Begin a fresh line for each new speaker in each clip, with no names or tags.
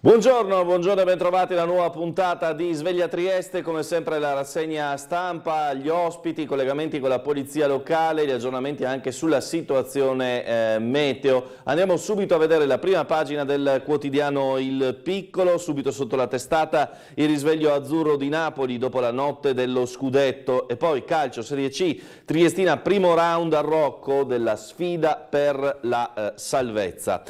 Buongiorno e bentrovati alla nuova puntata di Sveglia Trieste, come sempre la rassegna stampa, gli ospiti, i collegamenti con la polizia locale, gli aggiornamenti anche sulla situazione meteo. Andiamo subito a vedere la prima pagina del quotidiano Il Piccolo, subito sotto la testata il risveglio azzurro di Napoli dopo la notte dello scudetto e poi calcio Serie C, Triestina primo round a Rocco della sfida per la salvezza.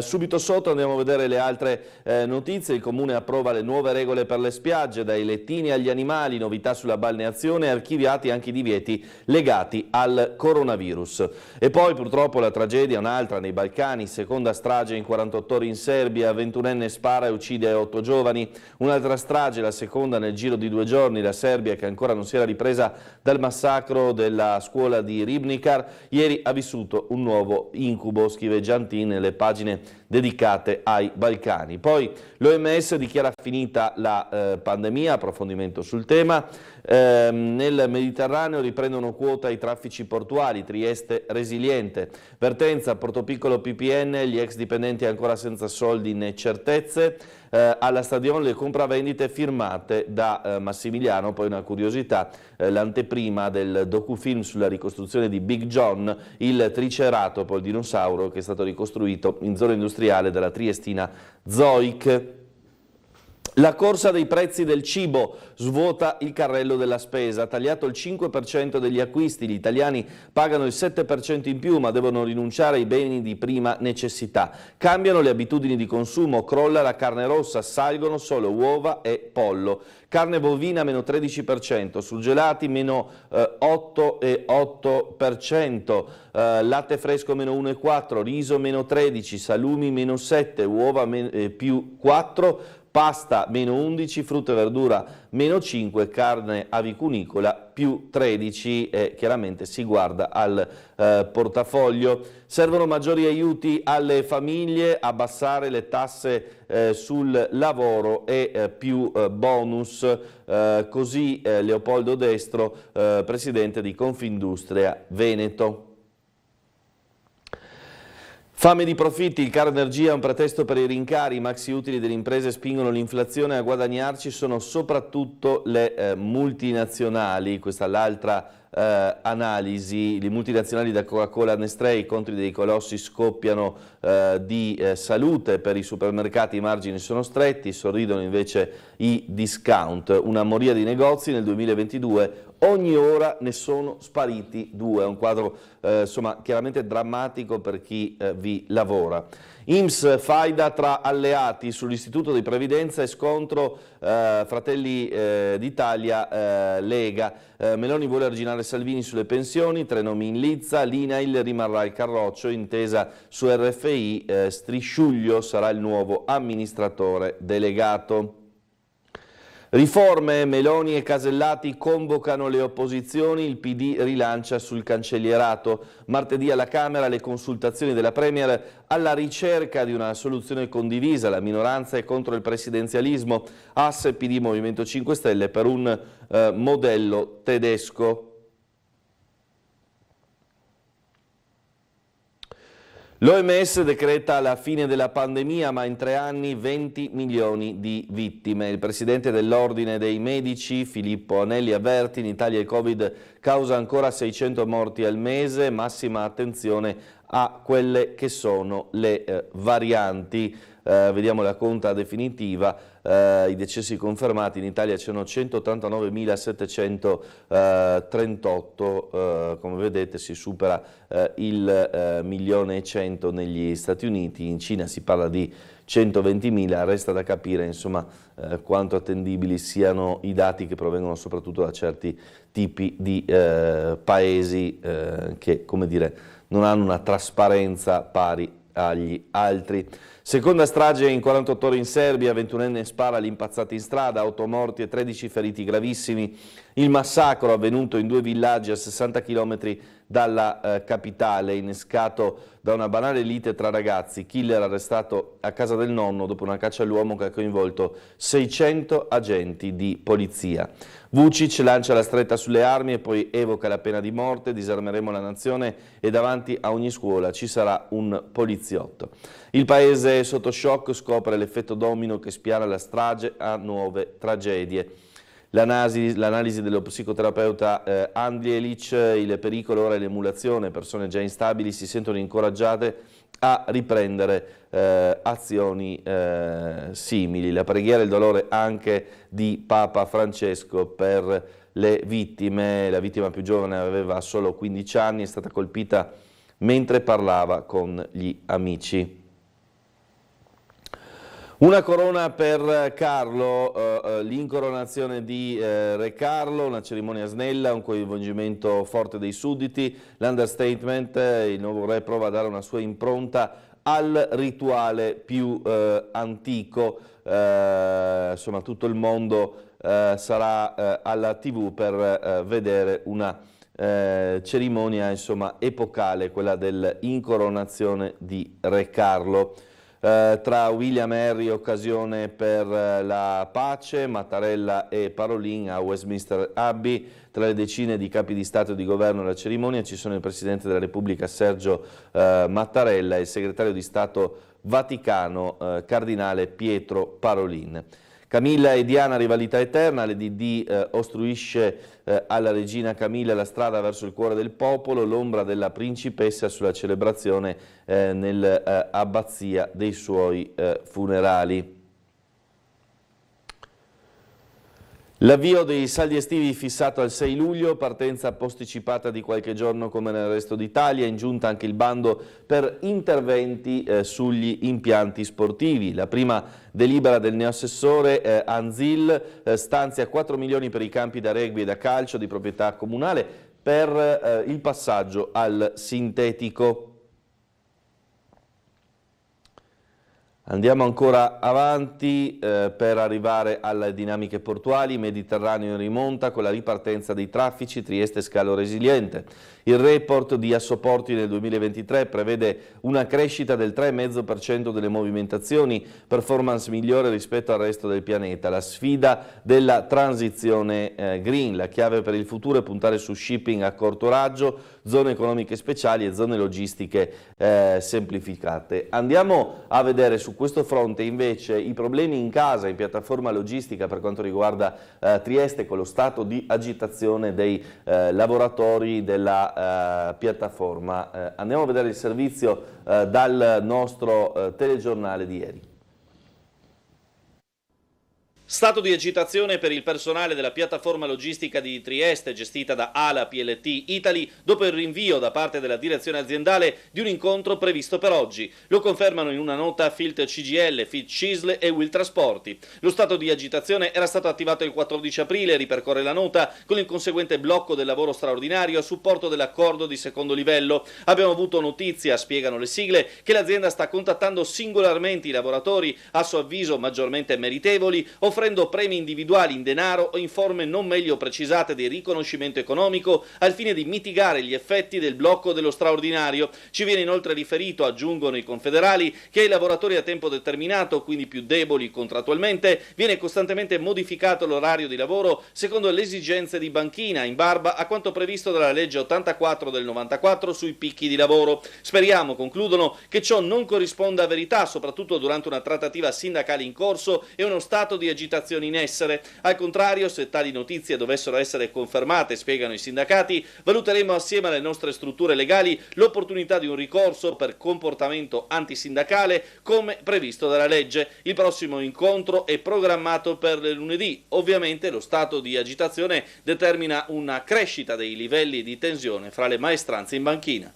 Subito sotto andiamo a vedere le altre notizie. Il Comune approva le nuove regole per le spiagge, dai lettini agli animali, novità sulla balneazione, archiviati anche i divieti legati al coronavirus. E poi purtroppo la tragedia, un'altra nei Balcani, seconda strage in 48 ore in Serbia, 21enne spara e uccide 8 giovani, un'altra strage, la seconda nel giro di 2 giorni, la Serbia che ancora non si era ripresa dal massacro della scuola di Ribnikar, ieri ha vissuto un nuovo incubo, scrive Giantin nelle pagine dedicate ai Balcani. Poi l'OMS dichiara finita la pandemia, approfondimento sul tema. Nel Mediterraneo riprendono quota i traffici portuali, Trieste resiliente. Vertenza, Portopiccolo PPN, gli ex dipendenti ancora senza soldi né certezze. Alla Stadion le compravendite firmate da Massimiliano. Poi una curiosità, l'anteprima del docufilm sulla ricostruzione di Big John, il Triceratopo, il dinosauro che è stato ricostruito in zona industriale della Triestina Zoic. La corsa dei prezzi del cibo svuota il carrello della spesa, tagliato il 5% degli acquisti, gli italiani pagano il 7% in più ma devono rinunciare ai beni di prima necessità. Cambiano le abitudini di consumo, crolla la carne rossa, salgono solo uova e pollo. Carne bovina meno 13%, surgelati meno 8,8%, latte fresco meno 1,4%, riso meno 13%, salumi meno 7%, uova più 4%, pasta meno 11, frutta e verdura meno 5, carne avicunicola più 13 e chiaramente si guarda al portafoglio. Servono maggiori aiuti alle famiglie, abbassare le tasse sul lavoro e più bonus, così Leopoldo Destro, presidente di Confindustria Veneto. Fame di profitti, il caro energia è un pretesto per i rincari, i maxi utili delle imprese spingono l'inflazione, a guadagnarci sono soprattutto le multinazionali, questa è l'altra analisi, le multinazionali da Coca-Cola a Nestlé, i conti dei colossi scoppiano di salute, per i supermercati i margini sono stretti, sorridono invece i discount, una moria di negozi nel 2022, ogni ora ne sono spariti 2, è un quadro insomma chiaramente drammatico per chi vi lavora. INPS faida tra alleati sull'istituto di previdenza e scontro Fratelli d'Italia Lega. Meloni vuole arginare Salvini sulle pensioni, 3 nomi in lizza, l'INAIL rimarrà il carroccio, intesa su RFI, Strisciuglio sarà il nuovo amministratore delegato. Riforme, Meloni e Casellati convocano le opposizioni, il PD rilancia sul cancellierato. Martedì alla Camera le consultazioni della Premier alla ricerca di una soluzione condivisa, la minoranza è contro il presidenzialismo, asse PD Movimento 5 Stelle per un modello tedesco. L'OMS decreta la fine della pandemia, ma in 3 anni 20 milioni di vittime. Il presidente dell'Ordine dei Medici, Filippo Anelli, avverte in Italia il Covid causa ancora 600 morti al mese, massima attenzione a quelle che sono le varianti. Vediamo la conta definitiva, i decessi confermati in Italia c'erano 189.738, come vedete si supera il 1.100.000 negli Stati Uniti, in Cina si parla di 120.000, resta da capire insomma quanto attendibili siano i dati che provengono soprattutto da certi tipi di paesi che, come dire, non hanno una trasparenza pari agli altri. Seconda strage in 48 ore in Serbia, 21enne spara all'impazzata in strada, 8 morti e 13 feriti gravissimi. Il massacro avvenuto in 2 villaggi a 60 km dalla capitale, innescato da una banale lite tra ragazzi. Killer arrestato a casa del nonno dopo una caccia all'uomo che ha coinvolto 600 agenti di polizia. Vučić lancia la stretta sulle armi e poi evoca la pena di morte. Disarmeremo la nazione e davanti a ogni scuola ci sarà un poliziotto. Il paese sotto shock, scopre l'effetto domino che spiana la strage a nuove tragedie. L'analisi dello psicoterapeuta Andlielic, il pericolo ora è l'emulazione, persone già instabili si sentono incoraggiate a riprendere azioni simili. La preghiera e il dolore anche di Papa Francesco per le vittime. La vittima più giovane aveva solo 15 anni, è stata colpita mentre parlava con gli amici. Una corona per Carlo, l'incoronazione di Re Carlo, una cerimonia snella, un coinvolgimento forte dei sudditi, l'understatement, il nuovo re prova a dare una sua impronta al rituale più antico, insomma tutto il mondo sarà alla TV per vedere una cerimonia insomma epocale, quella dell'incoronazione di Re Carlo. Tra William e Harry occasione per la pace, Mattarella e Parolin a Westminster Abbey. Tra le decine di capi di Stato e di Governo alla cerimonia ci sono il Presidente della Repubblica Sergio Mattarella e il Segretario di Stato Vaticano Cardinale Pietro Parolin. Camilla e Diana, rivalità eterna, l'EDD ostruisce alla regina Camilla la strada verso il cuore del popolo, l'ombra della principessa sulla celebrazione nell'abbazia dei suoi funerali. L'avvio dei saldi estivi fissato al 6 luglio, partenza posticipata di qualche giorno come nel resto d'Italia, in giunta anche il bando per interventi sugli impianti sportivi. La prima delibera del neoassessore Anzil stanzia 4 milioni per i campi da rugby e da calcio di proprietà comunale per il passaggio al sintetico. Andiamo ancora avanti per arrivare alle dinamiche portuali. Mediterraneo in rimonta con la ripartenza dei traffici, Trieste scalo resiliente. Il report di Assoporti nel 2023 prevede una crescita del 3,5% delle movimentazioni, performance migliore rispetto al resto del pianeta. La sfida della transizione green, la chiave per il futuro è puntare su shipping a corto raggio, zone economiche speciali e zone logistiche semplificate. Andiamo a vedere su questo fronte invece i problemi in casa, in piattaforma logistica per quanto riguarda Trieste, con lo stato di agitazione dei lavoratori della piattaforma. Andiamo a vedere il servizio dal nostro telegiornale di ieri.
Stato di agitazione per il personale della piattaforma logistica di Trieste gestita da ALA PLT Italy dopo il rinvio da parte della direzione aziendale di un incontro previsto per oggi. Lo confermano in una nota Filt CGL, Fit Cisle e Will Trasporti. Lo stato di agitazione era stato attivato il 14 aprile, ripercorre la nota, con il conseguente blocco del lavoro straordinario a supporto dell'accordo di secondo livello. Abbiamo avuto notizia, spiegano le sigle, che l'azienda sta contattando singolarmente i lavoratori, a suo avviso maggiormente meritevoli, offrendo premi individuali in denaro o in forme non meglio precisate di riconoscimento economico al fine di mitigare gli effetti del blocco dello straordinario. Ci viene inoltre riferito, aggiungono i confederali, che ai lavoratori a tempo determinato, quindi più deboli contrattualmente, viene costantemente modificato l'orario di lavoro secondo le esigenze di banchina, in barba a quanto previsto dalla legge 84 del 94 sui picchi di lavoro. Speriamo, concludono, che ciò non corrisponda a verità, soprattutto durante una trattativa sindacale in corso e uno stato di agitazione in essere. Al contrario, se tali notizie dovessero essere confermate, spiegano i sindacati, valuteremo assieme alle nostre strutture legali l'opportunità di un ricorso per comportamento antisindacale come previsto dalla legge. Il prossimo incontro è programmato per lunedì. Ovviamente lo stato di agitazione determina una crescita dei livelli di tensione fra le maestranze in banchina.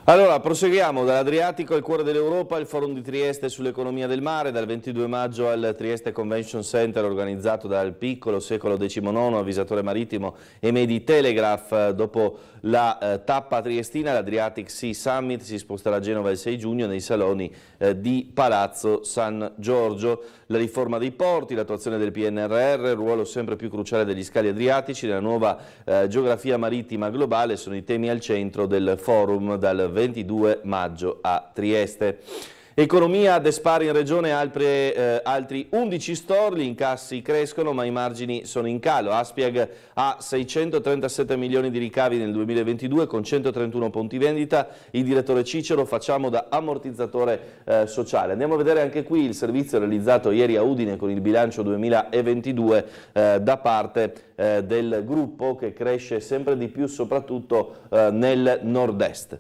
Allora, proseguiamo dall'Adriatico al cuore dell'Europa, il forum di Trieste sull'economia del mare, dal 22 maggio al Trieste Convention Center organizzato dal piccolo secolo XIX, avvisatore marittimo e Medi Telegraph. Dopo la tappa triestina, l'Adriatic Sea Summit si sposterà a Genova il 6 giugno nei saloni di Palazzo San Giorgio. La riforma dei porti, l'attuazione del PNRR, il ruolo sempre più cruciale degli scali adriatici nella nuova geografia marittima globale sono i temi al centro del forum dal 22 maggio a Trieste. Economia, Despar in regione, altri 11 store, gli incassi crescono ma i margini sono in calo. Aspiag ha 637 milioni di ricavi nel 2022 con 131 punti vendita. Il direttore Cicero: facciamo da ammortizzatore sociale. Andiamo a vedere anche qui il servizio realizzato ieri a Udine con il bilancio 2022 da parte del gruppo, che cresce sempre di più soprattutto nel nord-est.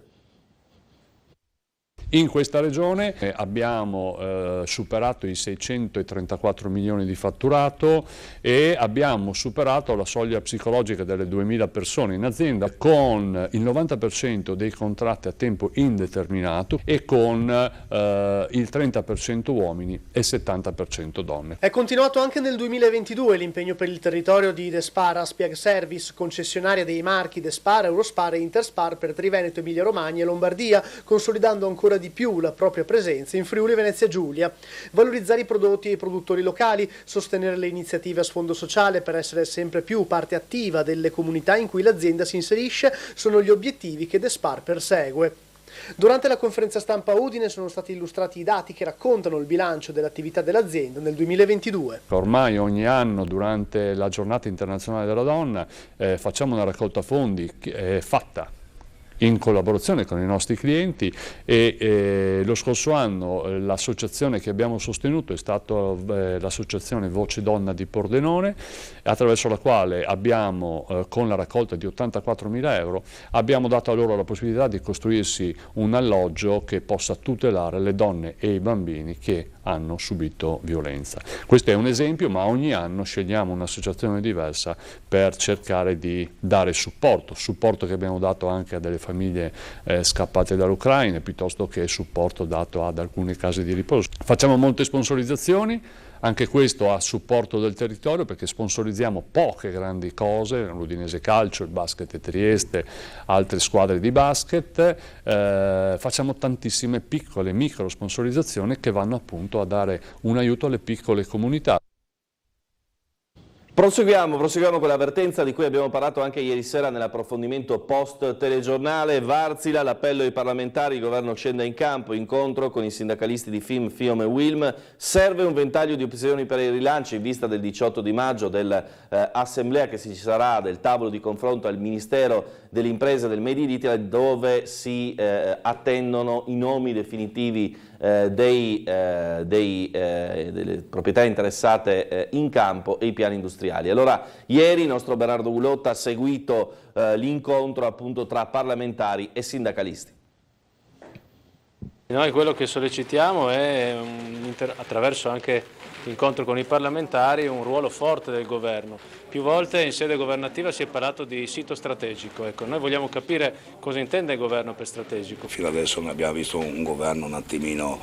In questa regione abbiamo superato i 634 milioni di fatturato e abbiamo superato la soglia psicologica delle 2000 persone in azienda, con il 90% dei contratti a tempo indeterminato e con il 30% uomini e 70% donne.
È continuato anche nel 2022 l'impegno per il territorio di Despar Aspiag Service, concessionaria dei marchi Despar, Eurospar e Interspar per Triveneto, Emilia Romagna e Lombardia, consolidando ancora di più la propria presenza in Friuli Venezia Giulia. Valorizzare i prodotti e i produttori locali, sostenere le iniziative a sfondo sociale per essere sempre più parte attiva delle comunità in cui l'azienda si inserisce sono gli obiettivi che Despar persegue. Durante la conferenza stampa a Udine sono stati illustrati i dati che raccontano il bilancio dell'attività dell'azienda nel 2022.
Ormai ogni anno durante la giornata internazionale della donna facciamo una raccolta fondi fatta in collaborazione con i nostri clienti e lo scorso anno l'associazione che abbiamo sostenuto è stata l'associazione Voce Donna di Pordenone, attraverso la quale abbiamo, con la raccolta di 84.000 euro, abbiamo dato a loro la possibilità di costruirsi un alloggio che possa tutelare le donne e i bambini che hanno subito violenza. Questo è un esempio, ma ogni anno scegliamo un'associazione diversa per cercare di dare supporto che abbiamo dato anche a delle famiglie scappate dall'Ucraina, piuttosto che supporto dato ad alcune case di riposo. Facciamo molte sponsorizzazioni, anche questo a supporto del territorio, perché sponsorizziamo poche grandi cose, l'Udinese Calcio, il basket Trieste, altre squadre di basket, facciamo tantissime piccole micro sponsorizzazioni che vanno appunto a dare un aiuto alle piccole comunità.
Proseguiamo con l'avvertenza di cui abbiamo parlato anche ieri sera nell'approfondimento post telegiornale. Varzila, l'appello ai parlamentari, il governo scende in campo, incontro con i sindacalisti di FIM, FIOM e WILM. Serve un ventaglio di opzioni per il rilancio in vista del 18 di maggio dell'assemblea che ci sarà, del tavolo di confronto al Ministero delle Imprese del Made in Italy, dove si attendono i nomi definitivi delle proprietà interessate in campo e i piani industriali. Allora, ieri il nostro Bernardo Gulotta ha seguito l'incontro appunto tra parlamentari e sindacalisti.
Noi quello che sollecitiamo è, attraverso anche l'incontro con i parlamentari, un ruolo forte del governo. Più volte in sede governativa si è parlato di sito strategico. Ecco, noi vogliamo capire cosa intende il governo per strategico.
Fino adesso ne abbiamo visto un governo un attimino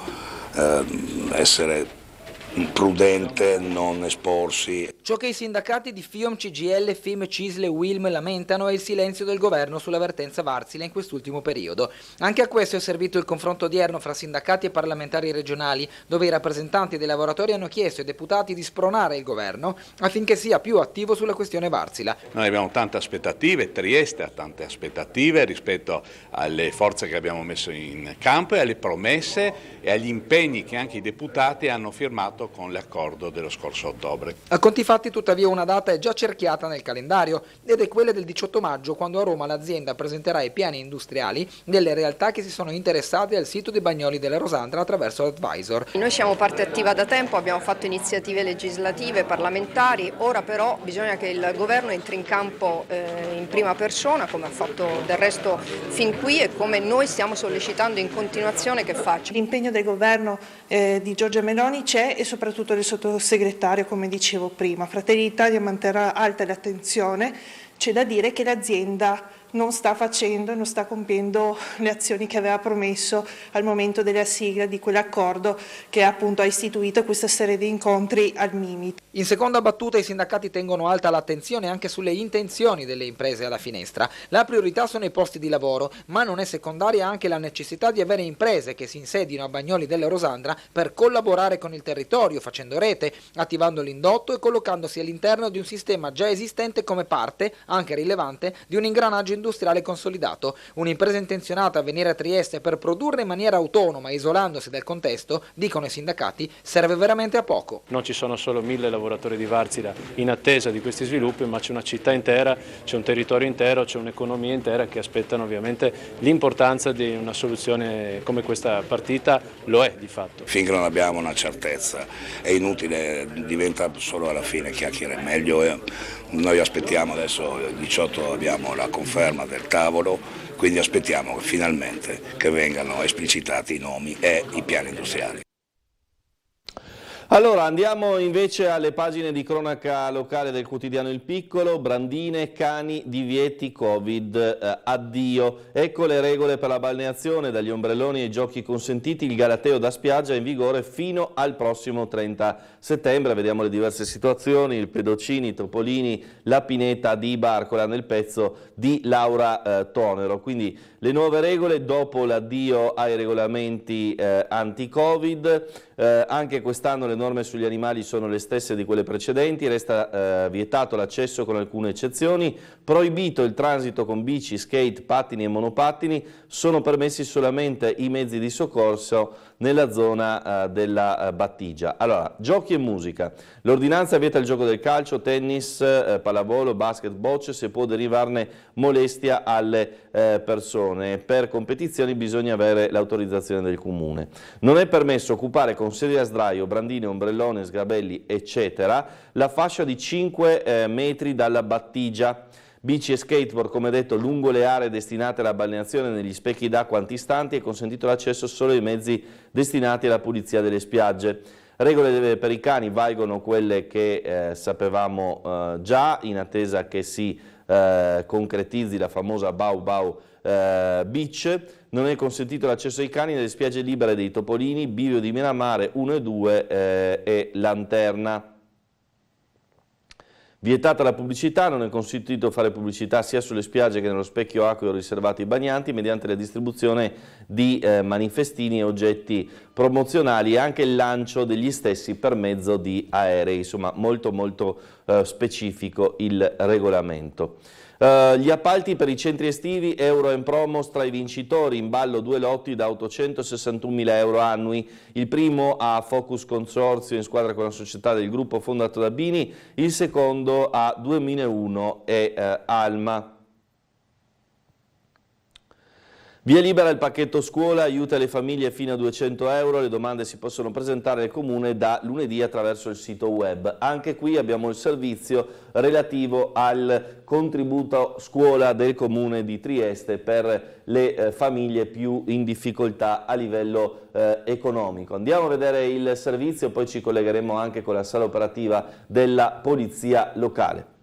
essere prudente, non esporsi.
Ciò che i sindacati di FIOM, CGIL, FIM, CISL e WILM lamentano è il silenzio del governo sull'avvertenza Varzila in quest'ultimo periodo. Anche a questo è servito il confronto odierno fra sindacati e parlamentari regionali, dove i rappresentanti dei lavoratori hanno chiesto ai deputati di spronare il governo affinché sia più attivo sulla questione Varzila.
Noi abbiamo tante aspettative, Trieste ha tante aspettative rispetto alle forze che abbiamo messo in campo e alle promesse e agli impegni che anche i deputati hanno firmato con l'accordo dello scorso ottobre.
A conti fatti, tuttavia, una data è già cerchiata nel calendario ed è quella del 18 maggio, quando a Roma l'azienda presenterà i piani industriali delle realtà che si sono interessate al sito dei Bagnoli della Rosandra attraverso l'Advisor.
Noi siamo parte attiva da tempo, abbiamo fatto iniziative legislative, parlamentari, ora però bisogna che il governo entri in campo in prima persona, come ha fatto del resto fin qui e come noi stiamo sollecitando in continuazione che faccia.
L'impegno del governo di Giorgia Meloni c'è e soprattutto del sottosegretario, come dicevo prima. Fratelli d'Italia manterrà alta l'attenzione c'è da dire che l'azienda non sta compiendo le azioni che aveva promesso al momento della sigla di quell'accordo che appunto ha istituito questa serie di incontri al Mimit.
In seconda battuta i sindacati tengono alta l'attenzione anche sulle intenzioni delle imprese alla finestra. La priorità sono i posti di lavoro, ma non è secondaria anche la necessità di avere imprese che si insedino a Bagnoli della Rosandra per collaborare con il territorio, facendo rete, attivando l'indotto e collocandosi all'interno di un sistema già esistente come parte, anche rilevante, di un ingranaggio industriale consolidato. Un'impresa intenzionata a venire a Trieste per produrre in maniera autonoma, isolandosi dal contesto, dicono i sindacati, serve veramente a poco.
Non ci sono solo 1000 lavoratori di Wärtsilä in attesa di questi sviluppi, ma c'è una città intera, c'è un territorio intero, c'è un'economia intera che aspettano ovviamente l'importanza di una soluzione come questa partita, lo è di fatto.
Finché non abbiamo una certezza è inutile, diventa solo alla fine chiacchiere, meglio noi aspettiamo adesso il 18 abbiamo la conferma del tavolo, quindi aspettiamo finalmente che vengano esplicitati i nomi e i piani industriali.
Allora andiamo invece alle pagine di cronaca locale del quotidiano Il Piccolo. Brandine, cani, divieti, Covid, addio. Ecco le regole per la balneazione, dagli ombrelloni ai giochi consentiti, il galateo da spiaggia è in vigore fino al prossimo 30 settembre. Vediamo le diverse situazioni, il Pedocini, Topolini, la pineta di Barcola nel pezzo di Laura Tonero. Quindi le nuove regole dopo l'addio ai regolamenti anti-Covid. Anche quest'anno le norme sugli animali sono le stesse di quelle precedenti, resta vietato l'accesso con alcune eccezioni, proibito il transito con bici, skate, pattini e monopattini, sono permessi solamente i mezzi di soccorso nella zona della Battigia. Allora, giochi e musica. L'ordinanza vieta il gioco del calcio, tennis, pallavolo, basket, bocce se può derivarne molestia alle persone. Per competizioni bisogna avere l'autorizzazione del comune. Non è permesso occupare con sedie a sdraio, brandine, ombrellone, sgabelli, eccetera, la fascia di 5 metri dalla Battigia. Bici e skateboard, come detto, lungo le aree destinate alla balneazione negli specchi d'acqua antistanti è consentito l'accesso solo ai mezzi destinati alla pulizia delle spiagge. Regole per i cani valgono quelle che sapevamo già, in attesa che si concretizzi la famosa Bau Bau Beach. Non è consentito l'accesso ai cani nelle spiagge libere dei Topolini, Bivio di Miramare 1 e 2 e Lanterna. Vietata la pubblicità, non è consentito fare pubblicità sia sulle spiagge che nello specchio acqueo riservato ai bagnanti mediante la distribuzione di manifestini e oggetti promozionali e anche il lancio degli stessi per mezzo di aerei. Insomma, molto specifico il regolamento. Gli appalti per i centri estivi, Euro and Promos tra i vincitori, in ballo 2 lotti da 861.000 euro annui, il primo a Focus Consorzio in squadra con la società del gruppo fondato da Bini, il secondo a 2001 e Alma. Via libera il pacchetto scuola, aiuta le famiglie fino a 200 euro, le domande si possono presentare al Comune da lunedì attraverso il sito web. Anche qui abbiamo il servizio relativo al contributo scuola del Comune di Trieste per le famiglie più in difficoltà a livello economico. Andiamo a vedere il servizio, poi ci collegheremo anche con la sala operativa della Polizia Locale.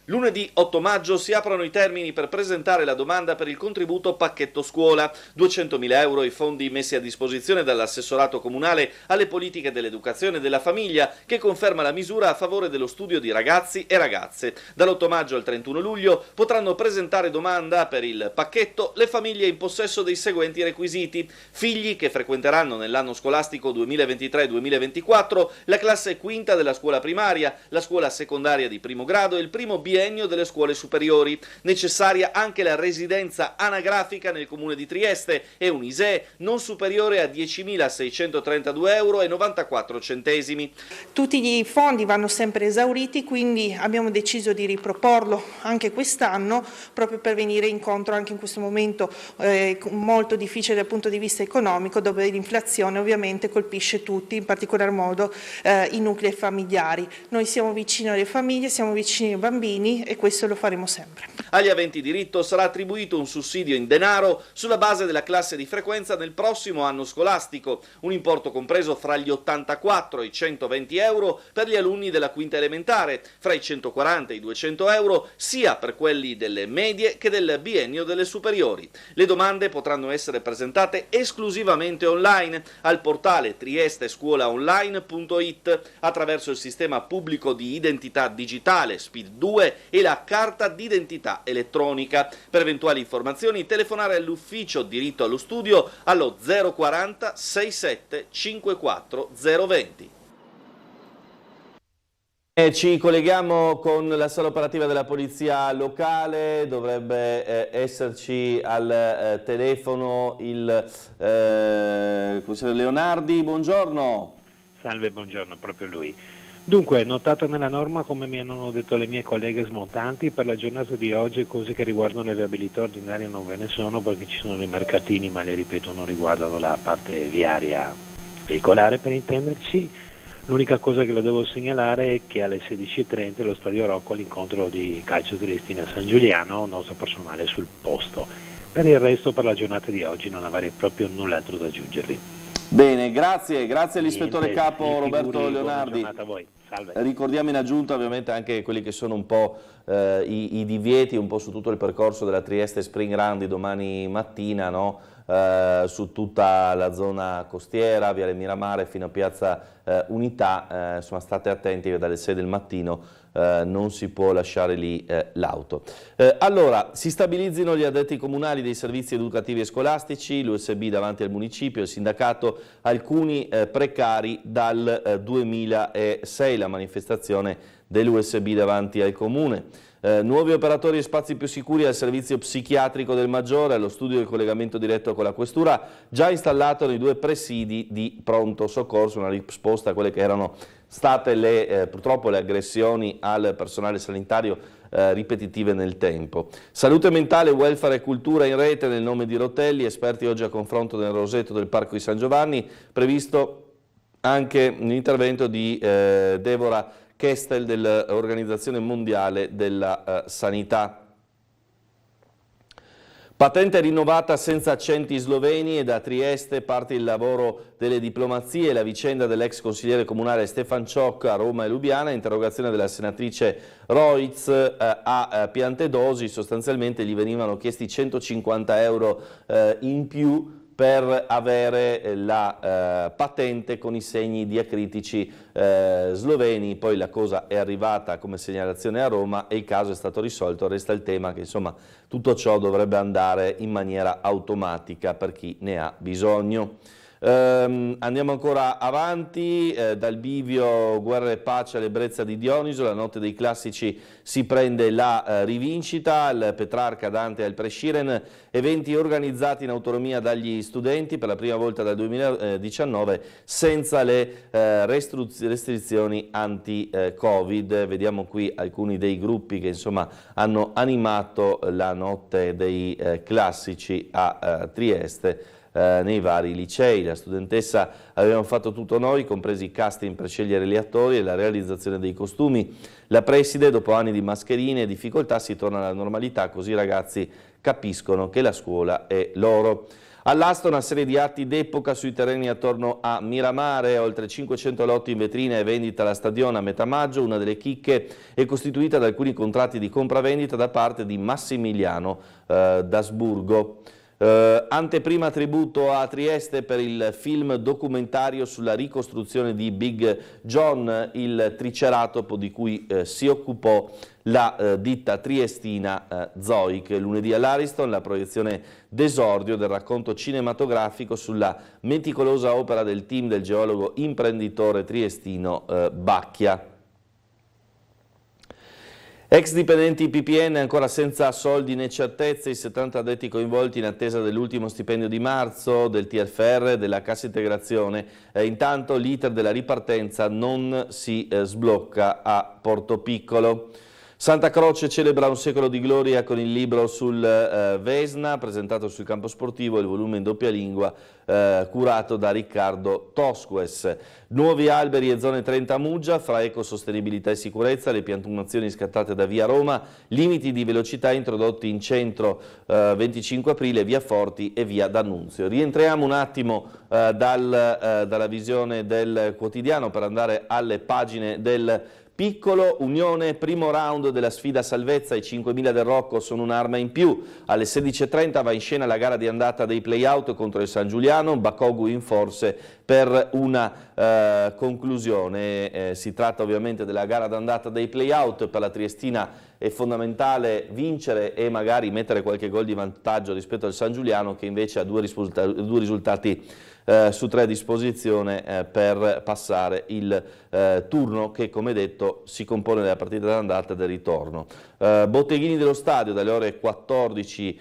Lunedì 8 maggio si aprono i termini per presentare la domanda per il contributo pacchetto scuola, 200.000 euro i fondi messi a disposizione dall'assessorato comunale alle politiche dell'educazione e della famiglia, che conferma la misura a favore dello studio di ragazzi e ragazze. Dall'8 maggio al 31 luglio potranno presentare domanda per il pacchetto le famiglie in possesso dei seguenti requisiti: figli che frequenteranno nell'anno scolastico 2023-2024 la classe quinta della scuola primaria, la scuola secondaria di primo grado e il primo biennio delle scuole superiori. Necessaria anche la residenza anagrafica nel comune di Trieste e un ISEE non superiore a 10.632 euro e 94 centesimi.
Tutti i fondi vanno sempre esauriti, quindi abbiamo deciso di riproporlo anche quest'anno proprio per venire incontro anche in questo momento molto difficile dal punto di vista economico, dove l'inflazione ovviamente colpisce tutti, in particolar modo i nuclei familiari. Noi siamo vicini alle famiglie, siamo vicini ai bambini bambini e questo lo faremo sempre.
Agli aventi diritto sarà attribuito un sussidio in denaro sulla base della classe di frequenza nel prossimo anno scolastico, un importo compreso fra gli 84 e i 120 euro per gli alunni della quinta elementare, fra i 140 e i 200 euro sia per quelli delle medie che del biennio delle superiori. Le domande potranno essere presentate esclusivamente online al portale triestescuolaonline.it attraverso il sistema pubblico di identità digitale SPID 2 e la carta d'identità elettronica. Per eventuali informazioni telefonare all'ufficio diritto allo studio allo 040 67 54 020.
Ci colleghiamo con la sala operativa della polizia locale, dovrebbe esserci al telefono il commissario Leonardi. Buongiorno.
Salve, buongiorno, proprio lui. Dunque, notato nella norma, come mi hanno detto le mie colleghe smontanti, per la giornata di oggi cose che riguardano le viabilità ordinarie non ve ne sono perché ci sono dei mercatini, ma le ripeto non riguardano la parte viaria veicolare per intenderci. L'unica cosa che lo devo segnalare è che alle 16:30 allo Stadio Rocco l'incontro di calcio Triestina San Giuliano, nostro personale sul posto. Per il resto per la giornata di oggi non avrei proprio null'altro da aggiungervi.
Bene, grazie all'ispettore capo Roberto Leonardi.
A voi. Salve.
Ricordiamo in aggiunta ovviamente anche quelli che sono un po' i divieti un po' su tutto il percorso della Trieste Spring Run di domani mattina, no? Su tutta la zona costiera, Viale Miramare fino a Piazza Unità, insomma state attenti che dalle 6 del mattino non si può lasciare lì l'auto. Allora, si stabilizzino gli addetti comunali dei servizi educativi e scolastici, l'USB davanti al municipio, il sindacato, alcuni precari dal 2006, la manifestazione dell'USB davanti al comune. Nuovi operatori e spazi più sicuri al servizio psichiatrico del Maggiore, allo studio del collegamento diretto con la questura, già installato nei 2 presidi di pronto soccorso, una risposta a quelle che erano state purtroppo le aggressioni al personale sanitario ripetitive nel tempo. Salute mentale, welfare e cultura in rete nel nome di Rotelli, esperti oggi a confronto nel Roseto del Parco di San Giovanni, previsto anche l'intervento di Deborah Kestel dell'Organizzazione Mondiale della Sanità. Patente rinnovata senza accenti sloveni e da Trieste parte il lavoro delle diplomazie. La vicenda dell'ex consigliere comunale Stefan Ciocc a Roma e Lubiana, interrogazione della senatrice Roitz a Piantedosi, sostanzialmente gli venivano chiesti 150 euro in più per avere la patente con i segni diacritici sloveni. Poi la cosa è arrivata come segnalazione a Roma e il caso è stato risolto. Resta il tema che insomma tutto ciò dovrebbe andare in maniera automatica per chi ne ha bisogno. Andiamo ancora avanti, dal bivio Guerra e Pace all'ebbrezza di Dioniso, la notte dei classici si prende la rivincita, al Petrarca, Dante e al Presciren, eventi organizzati in autonomia dagli studenti per la prima volta dal 2019 senza le restrizioni anti-Covid. Vediamo qui alcuni dei gruppi che insomma hanno animato la notte dei classici a Trieste nei vari licei. La studentessa avevamo fatto tutto noi, compresi i casting per scegliere gli attori e la realizzazione dei costumi. La preside, dopo anni di mascherine e difficoltà, si torna alla normalità, così i ragazzi capiscono che la scuola è loro. All'asta una serie di atti d'epoca sui terreni attorno a Miramare, oltre 500 lotti in vetrina e vendita alla Stadione a metà maggio. Una delle chicche è costituita da alcuni contratti di compravendita da parte di Massimiliano d'Asburgo. Anteprima tributo a Trieste per il film documentario sulla ricostruzione di Big John, il triceratopo di cui si occupò la ditta triestina Zoic. Lunedì all'Ariston la proiezione d'esordio del racconto cinematografico sulla meticolosa opera del team del geologo imprenditore triestino Bacchia. Ex dipendenti PPN ancora senza soldi né certezze, i 70 addetti coinvolti in attesa dell'ultimo stipendio di marzo, del TFR, della cassa integrazione. Intanto l'iter della ripartenza non si sblocca a Portopiccolo. Santa Croce celebra un secolo di gloria con il libro sul Vesna, presentato sul campo sportivo, il volume in doppia lingua, curato da Riccardo Tosques. Nuovi alberi e zone 30 Muggia, fra ecosostenibilità e sicurezza, le piantumazioni scattate da via Roma, limiti di velocità introdotti in centro 25 aprile, via Forti e via D'Annunzio. Rientriamo un attimo dalla visione del quotidiano per andare alle pagine del Piccolo. Unione, primo round della sfida salvezza, i 5.000 del Rocco sono un'arma in più. Alle 16.30 va in scena la gara di andata dei play-out contro il San Giuliano, Bakogu in forze per una conclusione. Si tratta ovviamente della gara d'andata dei play-out. Per la Triestina è fondamentale vincere e magari mettere qualche gol di vantaggio rispetto al San Giuliano, che invece ha due risultati su 3 a disposizione per passare il turno che, come detto, si compone della partita d'andata e del ritorno. Botteghini dello stadio dalle ore 14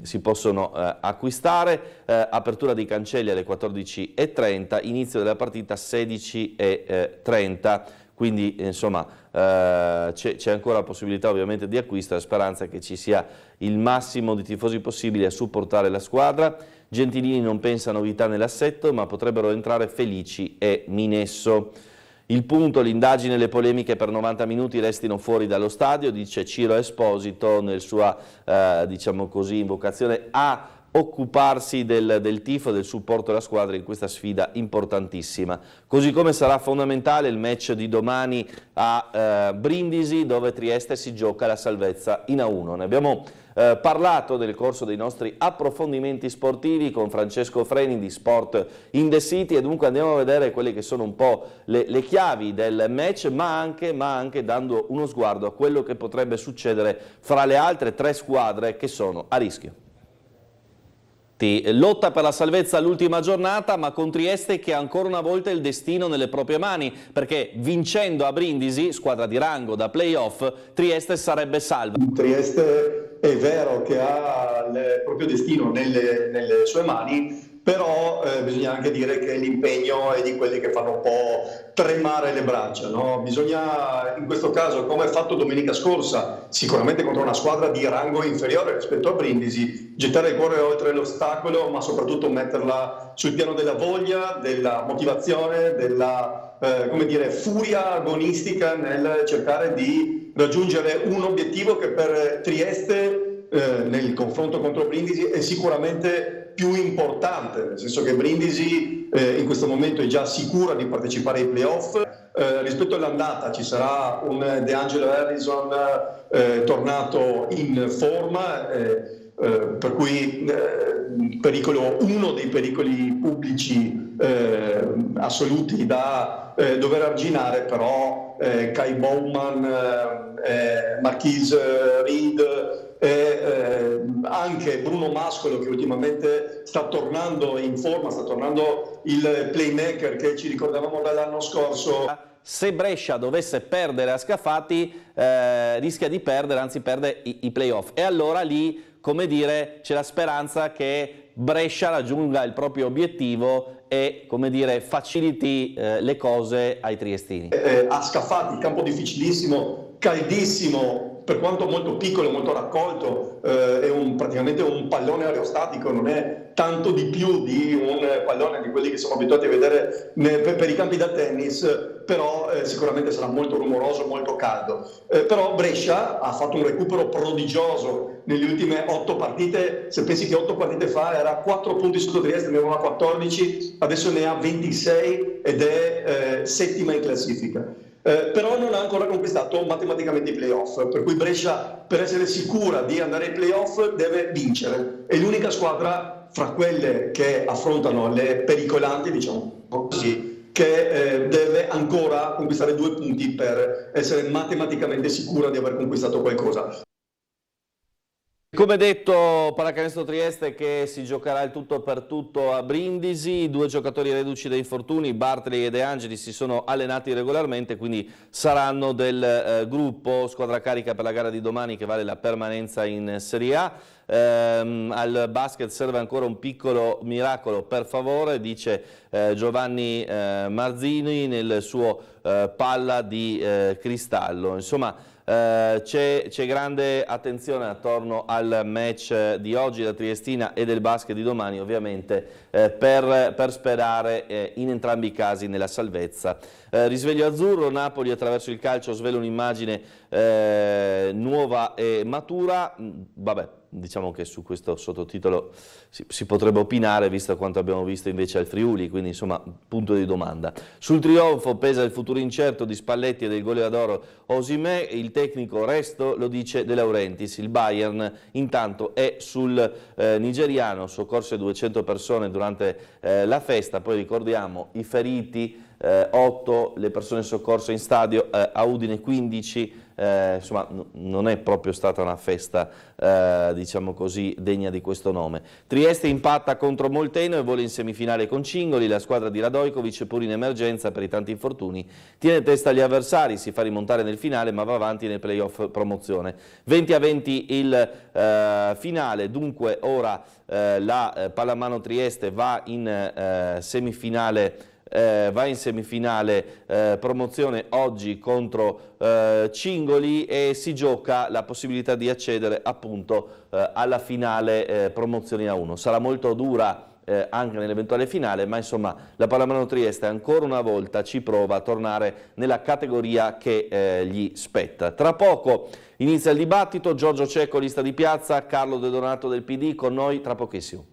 si possono acquistare, apertura dei cancelli alle 14.30, inizio della partita 16.30. Quindi insomma c'è ancora la possibilità ovviamente di acquisto, la speranza che ci sia il massimo di tifosi possibili a supportare la squadra. Gentilini non pensa a novità nell'assetto, ma potrebbero entrare Felici e Minesso. Il Punto, l'indagine e le polemiche per 90 minuti restino fuori dallo stadio, dice Ciro Esposito nel sua diciamo così, invocazione a occuparsi del tifo, del supporto alla squadra in questa sfida importantissima. Così come sarà fondamentale il match di domani a Brindisi, dove Trieste si gioca la salvezza in A1. Ne abbiamo parlato nel corso dei nostri approfondimenti sportivi con Francesco Freni di Sport in the City, e dunque andiamo a vedere quelle che sono un po' le chiavi del match, ma anche dando uno sguardo a quello che potrebbe succedere fra le altre 3 squadre che sono a rischio. Lotta per la salvezza all'ultima giornata, ma con Trieste che ha ancora una volta il destino nelle proprie mani, perché vincendo a Brindisi, squadra di rango da playoff, Trieste sarebbe salva.
Trieste è vero che ha il proprio destino nelle sue mani, però bisogna anche dire che l'impegno è di quelli che fanno un po' tremare le braccia, no? Bisogna in questo caso, come fatto domenica scorsa, sicuramente contro una squadra di rango inferiore rispetto a Brindisi, gettare il cuore oltre l'ostacolo, ma soprattutto metterla sul piano della voglia, della motivazione, della come dire, furia agonistica nel cercare di raggiungere un obiettivo che per Trieste nel confronto contro Brindisi è sicuramente più importante, nel senso che Brindisi in questo momento è già sicura di partecipare ai playoff. Rispetto all'andata ci sarà un De Angelo Harrison tornato in forma, per cui uno dei pericoli pubblici assoluti da dover arginare, però Kai Bowman, Marquise Reed e anche Bruno Mascolo, che ultimamente sta tornando in forma, sta tornando il playmaker che ci ricordavamo dall'anno scorso.
Se Brescia dovesse perdere a Scafati rischia di perdere, anzi perde i playoff, e allora lì, come dire, c'è la speranza che Brescia raggiunga il proprio obiettivo e, come dire, faciliti le cose ai triestini.
A Scafati, campo difficilissimo, caldissimo, per quanto molto piccolo, molto raccolto, è praticamente un pallone aerostatico, non è tanto di più di un pallone di quelli che siamo abituati a vedere per i campi da tennis, però sicuramente sarà molto rumoroso, molto caldo. Però Brescia ha fatto un recupero prodigioso nelle ultime 8 partite, se pensi che 8 partite fa era 4 punti sotto Trieste, ne aveva 14, adesso ne ha 26 ed è settima in classifica. Però non ha ancora conquistato matematicamente i playoff, per cui Brescia, per essere sicura di andare ai playoff, deve vincere. È l'unica squadra fra quelle che affrontano le pericolanti, diciamo così, che deve ancora conquistare 2 punti per essere matematicamente sicura di aver conquistato qualcosa.
Come detto, Pallacanestro Trieste che si giocherà il tutto per tutto a Brindisi. 2 giocatori reduci da infortuni, Bartoli e De Angeli, si sono allenati regolarmente, quindi saranno del gruppo, squadra carica per la gara di domani che vale la permanenza in Serie A. al basket serve ancora un piccolo miracolo, per favore, dice Giovanni Marzini nel suo palla di cristallo. Insomma, c'è grande attenzione attorno al match di oggi da Triestina e del basket di domani, ovviamente per sperare in entrambi i casi nella salvezza. Risveglio azzurro, Napoli attraverso il calcio svela un'immagine nuova e matura. Vabbè, diciamo che su questo sottotitolo si potrebbe opinare, visto quanto abbiamo visto invece al Friuli, quindi insomma punto di domanda. Sul trionfo pesa il futuro incerto di Spalletti e del goleador Osimhen, il tecnico Resto lo dice De Laurentiis. Il Bayern intanto è sul nigeriano, soccorse 200 persone durante la festa, poi ricordiamo i feriti, 8 le persone soccorse in stadio, a Udine 15, insomma non è proprio stata una festa diciamo così degna di questo nome. Trieste impatta contro Molteno e vola in semifinale con Cingoli. La squadra di Radojkovic, pur in emergenza per i tanti infortuni, tiene testa agli avversari, si fa rimontare nel finale ma va avanti nel playoff promozione. 20-20 il finale, dunque ora la Pallamano Trieste va in semifinale promozione oggi contro Cingoli e si gioca la possibilità di accedere appunto alla finale promozione A1. Sarà molto dura anche nell'eventuale finale, ma insomma la Pallamano Trieste ancora una volta ci prova a tornare nella categoria che gli spetta. Tra poco inizia il dibattito, Giorgio Cecco, lista di piazza, Carlo De Donato del PD con noi tra pochissimo.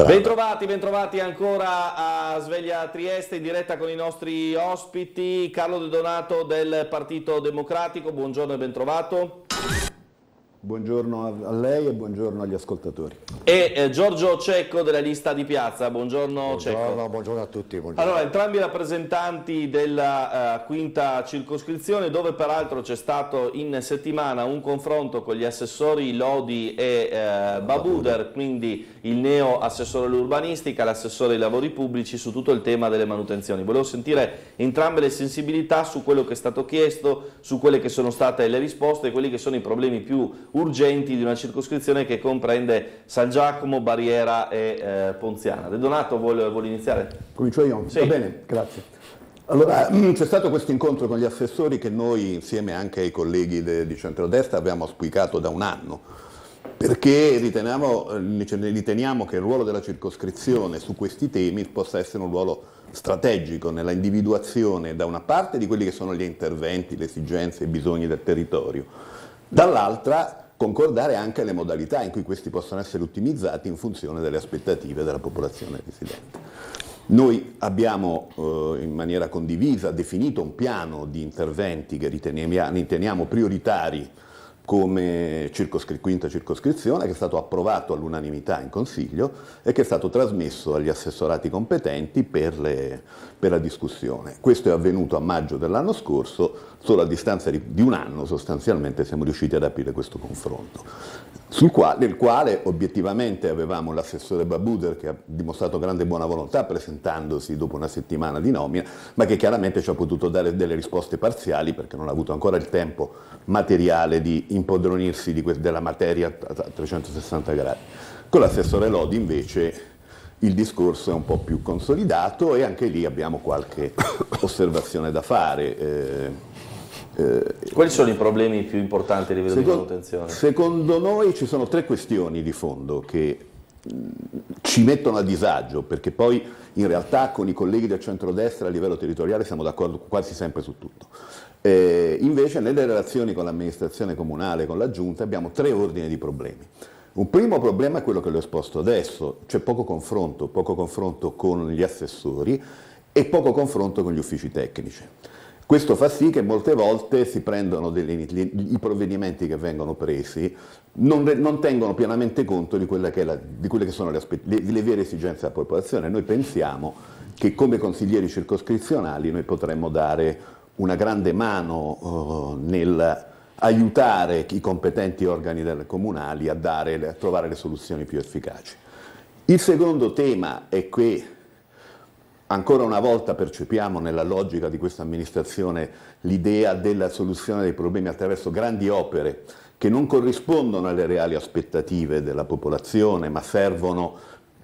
Bentrovati ancora a Sveglia Trieste in diretta con i nostri ospiti. Carlo De Donato del Partito Democratico, buongiorno e bentrovato.
Buongiorno a lei e buongiorno agli ascoltatori.
E Giorgio Cecco della lista di piazza, buongiorno Cecco.
Buongiorno a tutti. Buongiorno.
Allora, entrambi rappresentanti della quinta circoscrizione, dove peraltro c'è stato in settimana un confronto con gli assessori Lodi e Babuder, quindi il neo assessore all'urbanistica, l'assessore ai lavori pubblici, su tutto il tema delle manutenzioni. Volevo sentire entrambe le sensibilità su quello che è stato chiesto, su quelle che sono state le risposte e quelli che sono i problemi più urgenti di una circoscrizione che comprende San Giacomo, Barriera e Ponziana. De Donato vuole iniziare?
Comincio io?
Sì.
Va bene, grazie. Allora, c'è stato questo incontro con gli assessori che noi, insieme anche ai colleghi di centrodestra, abbiamo auspicato da un anno, perché riteniamo che il ruolo della circoscrizione su questi temi possa essere un ruolo strategico nella individuazione da una parte di quelli che sono gli interventi, le esigenze e i bisogni del territorio, dall'altra concordare anche le modalità in cui questi possono essere ottimizzati in funzione delle aspettative della popolazione residente. Noi abbiamo in maniera condivisa definito un piano di interventi che riteniamo prioritari come quinta circoscrizione, che è stato approvato all'unanimità in Consiglio e che è stato trasmesso agli assessorati competenti per la discussione. Questo è avvenuto a maggio dell'anno scorso, solo a distanza di un anno sostanzialmente siamo riusciti ad aprire questo confronto, nel quale obiettivamente avevamo l'assessore Babuder che ha dimostrato grande buona volontà presentandosi dopo una settimana di nomina, ma che chiaramente ci ha potuto dare delle risposte parziali perché non ha avuto ancora il tempo materiale di impadronirsi della materia a 360 gradi. Con l'assessore Lodi invece il discorso è un po' più consolidato e anche lì abbiamo qualche osservazione da fare.
Quali sono i problemi più importanti a livello di manutenzione?
Secondo noi ci sono 3 questioni di fondo che ci mettono a disagio, perché poi in realtà con i colleghi del centrodestra a livello territoriale siamo d'accordo quasi sempre su tutto. Invece nelle relazioni con l'amministrazione comunale, con la giunta, abbiamo 3 ordini di problemi. Un primo problema è quello che le ho esposto adesso, c'è poco confronto con gli assessori e poco confronto con gli uffici tecnici. Questo fa sì che molte volte si prendono i provvedimenti che vengono presi, non tengono pienamente conto di quelle che sono le vere esigenze della popolazione. Noi pensiamo che come consiglieri circoscrizionali noi potremmo dare una grande mano nel aiutare i competenti organi comunali a trovare le soluzioni più efficaci. Il secondo tema è che ancora una volta percepiamo nella logica di questa amministrazione l'idea della soluzione dei problemi attraverso grandi opere che non corrispondono alle reali aspettative della popolazione, ma servono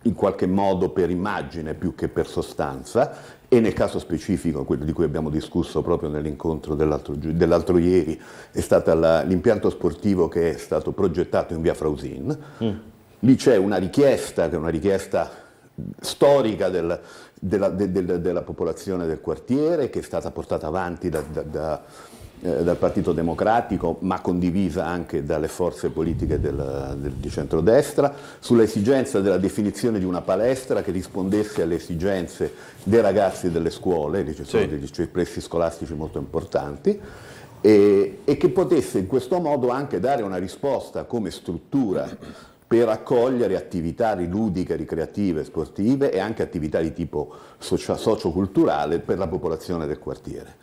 in qualche modo per immagine più che per sostanza, e nel caso specifico, quello di cui abbiamo discusso proprio nell'incontro dell'altro ieri, è stato l'impianto sportivo che è stato progettato in via Frausin. Lì c'è una richiesta, che è una richiesta storica della popolazione del quartiere, che è stata portata avanti dal Partito Democratico, ma condivisa anche dalle forze politiche di centrodestra, sull'esigenza della definizione di una palestra che rispondesse alle esigenze dei ragazzi delle scuole, lì ci sono degli plessi scolastici molto importanti, e che potesse in questo modo anche dare una risposta come struttura per accogliere attività ludiche, ricreative, sportive e anche attività di tipo socioculturale per la popolazione del quartiere.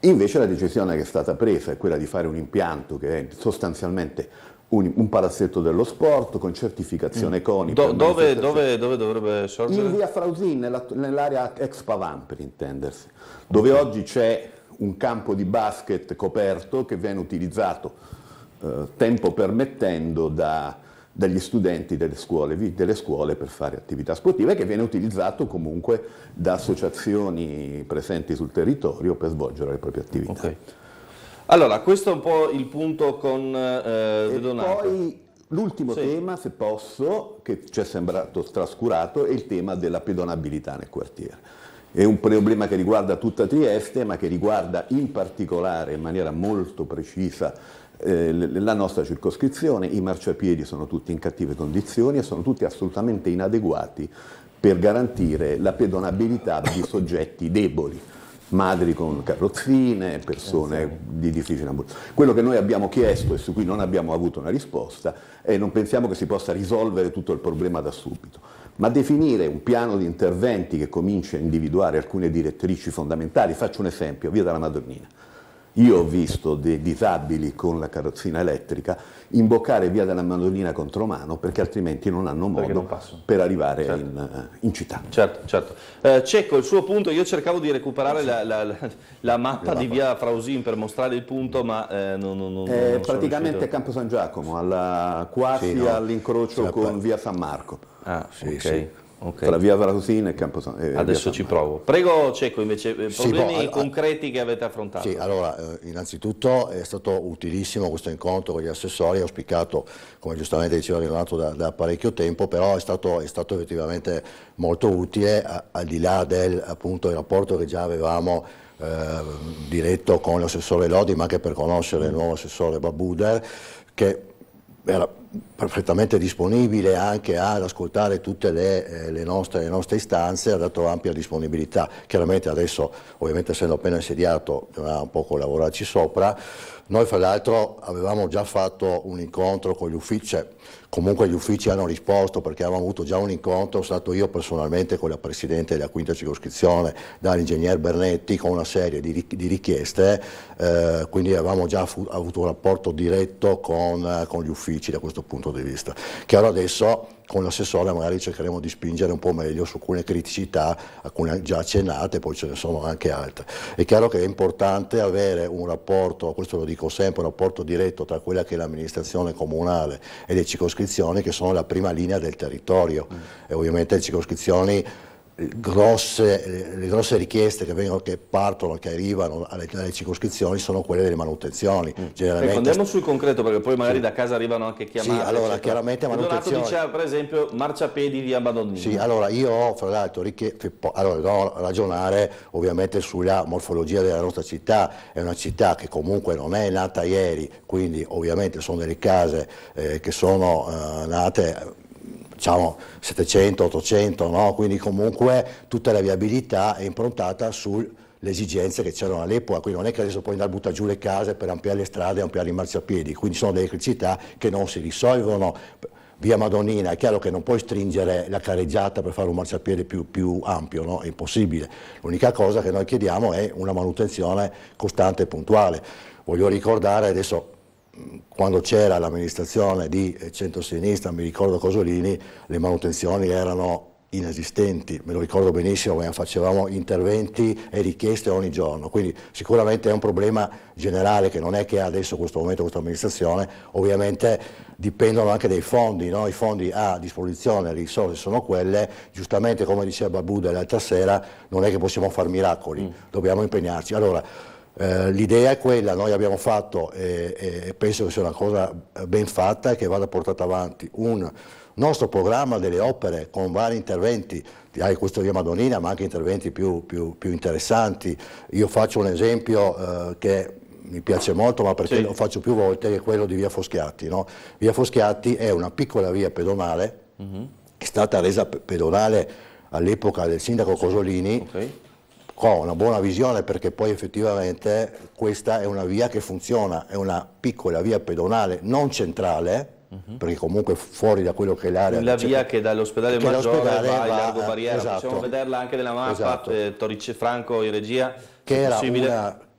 Invece la decisione che è stata presa è quella di fare un impianto che è sostanzialmente un palazzetto dello sport con certificazione CONI.
Dove dovrebbe sorgere?
In via Frausin, nell'area ex Pavan per intendersi, dove oggi c'è un campo di basket coperto che viene utilizzato tempo permettendo dagli studenti delle scuole per fare attività sportive, che viene utilizzato comunque da associazioni presenti sul territorio per svolgere le proprie attività.
Okay. Allora, questo è un po' il punto con Donato.
Poi l'ultimo tema, se posso, che ci è sembrato trascurato, è il tema della pedonabilità nel quartiere. È un problema che riguarda tutta Trieste, ma che riguarda in particolare, in maniera molto precisa, la nostra circoscrizione. I marciapiedi sono tutti in cattive condizioni e sono tutti assolutamente inadeguati per garantire la pedonabilità di soggetti deboli, madri con carrozzine, persone di difficile ambulazione. Quello che noi abbiamo chiesto e su cui non abbiamo avuto una risposta è: non pensiamo che si possa risolvere tutto il problema da subito, ma definire un piano di interventi che cominci a individuare alcune direttrici fondamentali. Faccio un esempio: via della Madonnina. Io ho visto dei disabili con la carrozzina elettrica imboccare via della Madonnina contromano, perché altrimenti non hanno modo per arrivare in città.
Certo. Cecco, il suo punto, io cercavo di recuperare la mappa di via Frausin per mostrare il punto, ma non
praticamente Campo San Giacomo, quasi all'incrocio con via San Marco. Tra via Frausin e Campo San Marco.
Adesso ci provo. Prego Cecco, invece, problemi concreti che avete affrontato.
Sì, allora, innanzitutto è stato utilissimo questo incontro con gli assessori, auspicato, come giustamente diceva Renato, da parecchio tempo, però è stato effettivamente molto utile, al di là del rapporto che già avevamo diretto con l'assessore Lodi, ma anche per conoscere il nuovo assessore Babuder, che era perfettamente disponibile anche ad ascoltare tutte le nostre istanze, ha dato ampia disponibilità. Chiaramente adesso, ovviamente essendo appena insediato, dovrà un po' lavorarci sopra. Noi fra l'altro avevamo già fatto un incontro con gli uffici, comunque gli uffici hanno risposto, perché avevamo avuto già un incontro, sono stato io personalmente con la Presidente della quinta circoscrizione, dall'ingegner Bernetti, con una serie di richieste, quindi avevamo già avuto un rapporto diretto con gli uffici da questo punto di vista. Chiaro, adesso con l'assessore magari cercheremo di spingere un po' meglio su alcune criticità, alcune già accennate, poi ce ne sono anche altre. È chiaro che è importante avere un rapporto, questo lo dico sempre, un rapporto diretto tra quella che è l'amministrazione comunale e le circoscrizioni, che sono la prima linea del territorio, e ovviamente le circoscrizioni, le grosse richieste che partono, che arrivano alle circoscrizioni, sono quelle delle manutenzioni.
Generalmente... Andiamo sul concreto, perché poi magari da casa arrivano anche chiamate.
Sì, allora chiaramente manutenzioni.
Donato diceva per esempio marciapiedi via Madonnina.
Sì, allora io ho fra l'altro devo ragionare ovviamente sulla morfologia della nostra città. È una città che comunque non è nata ieri, quindi ovviamente sono delle case che sono nate, diciamo 700, 800, no? Quindi comunque tutta la viabilità è improntata sulle esigenze che c'erano all'epoca, quindi non è che adesso puoi andare a buttare giù le case per ampliare le strade e ampliare i marciapiedi, quindi sono delle criticità che non si risolvono via Madonnina, è chiaro che non puoi stringere la carreggiata per fare un marciapiede più ampio, no? È impossibile. L'unica cosa che noi chiediamo è una manutenzione costante e puntuale. Voglio ricordare adesso, quando c'era l'amministrazione di centro-sinistra, mi ricordo Cosolini, le manutenzioni erano inesistenti, me lo ricordo benissimo, facevamo interventi e richieste ogni giorno, quindi sicuramente è un problema generale che non è che adesso in questo momento questa amministrazione, ovviamente dipendono anche dai fondi, no? I fondi a disposizione, le risorse sono quelle, giustamente come diceva Buda l'altra sera, non è che possiamo far miracoli, dobbiamo impegnarci. Allora, l'idea è quella, noi abbiamo fatto e penso che sia una cosa ben fatta e che vada portata avanti un nostro programma delle opere con vari interventi, questo via Madonnina, ma anche interventi più interessanti. Io faccio un esempio che mi piace molto, ma perché lo faccio più volte, che è quello di via Foschiatti. No? Via Foschiatti è una piccola via pedonale, è stata resa pedonale all'epoca del sindaco Cosolini, con una buona visione, perché poi effettivamente questa è una via che funziona, è una piccola via pedonale non centrale, perché comunque fuori da quello che è l'area.
La via che dall'ospedale Maggiore va in Largo Barriera,
esatto,
possiamo vederla anche nella mappa,
esatto.
Torice Franco in regia,
che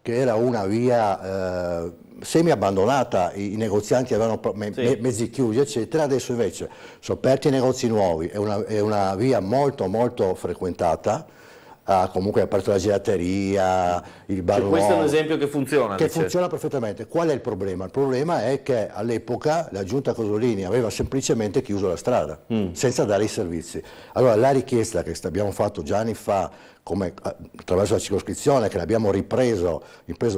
era una via semi abbandonata, i negozianti avevano mezzi chiusi eccetera, adesso invece sono aperti i negozi nuovi, è una via molto molto frequentata. Comunque ha aperto la gelateria, il bar nuovo.
Questo è un esempio che funziona.
Che funziona perfettamente. Qual è il problema? Il problema è che all'epoca la giunta Cosolini aveva semplicemente chiuso la strada, senza dare i servizi. Allora la richiesta che abbiamo fatto già anni fa, come attraverso la circoscrizione, che l'abbiamo ripreso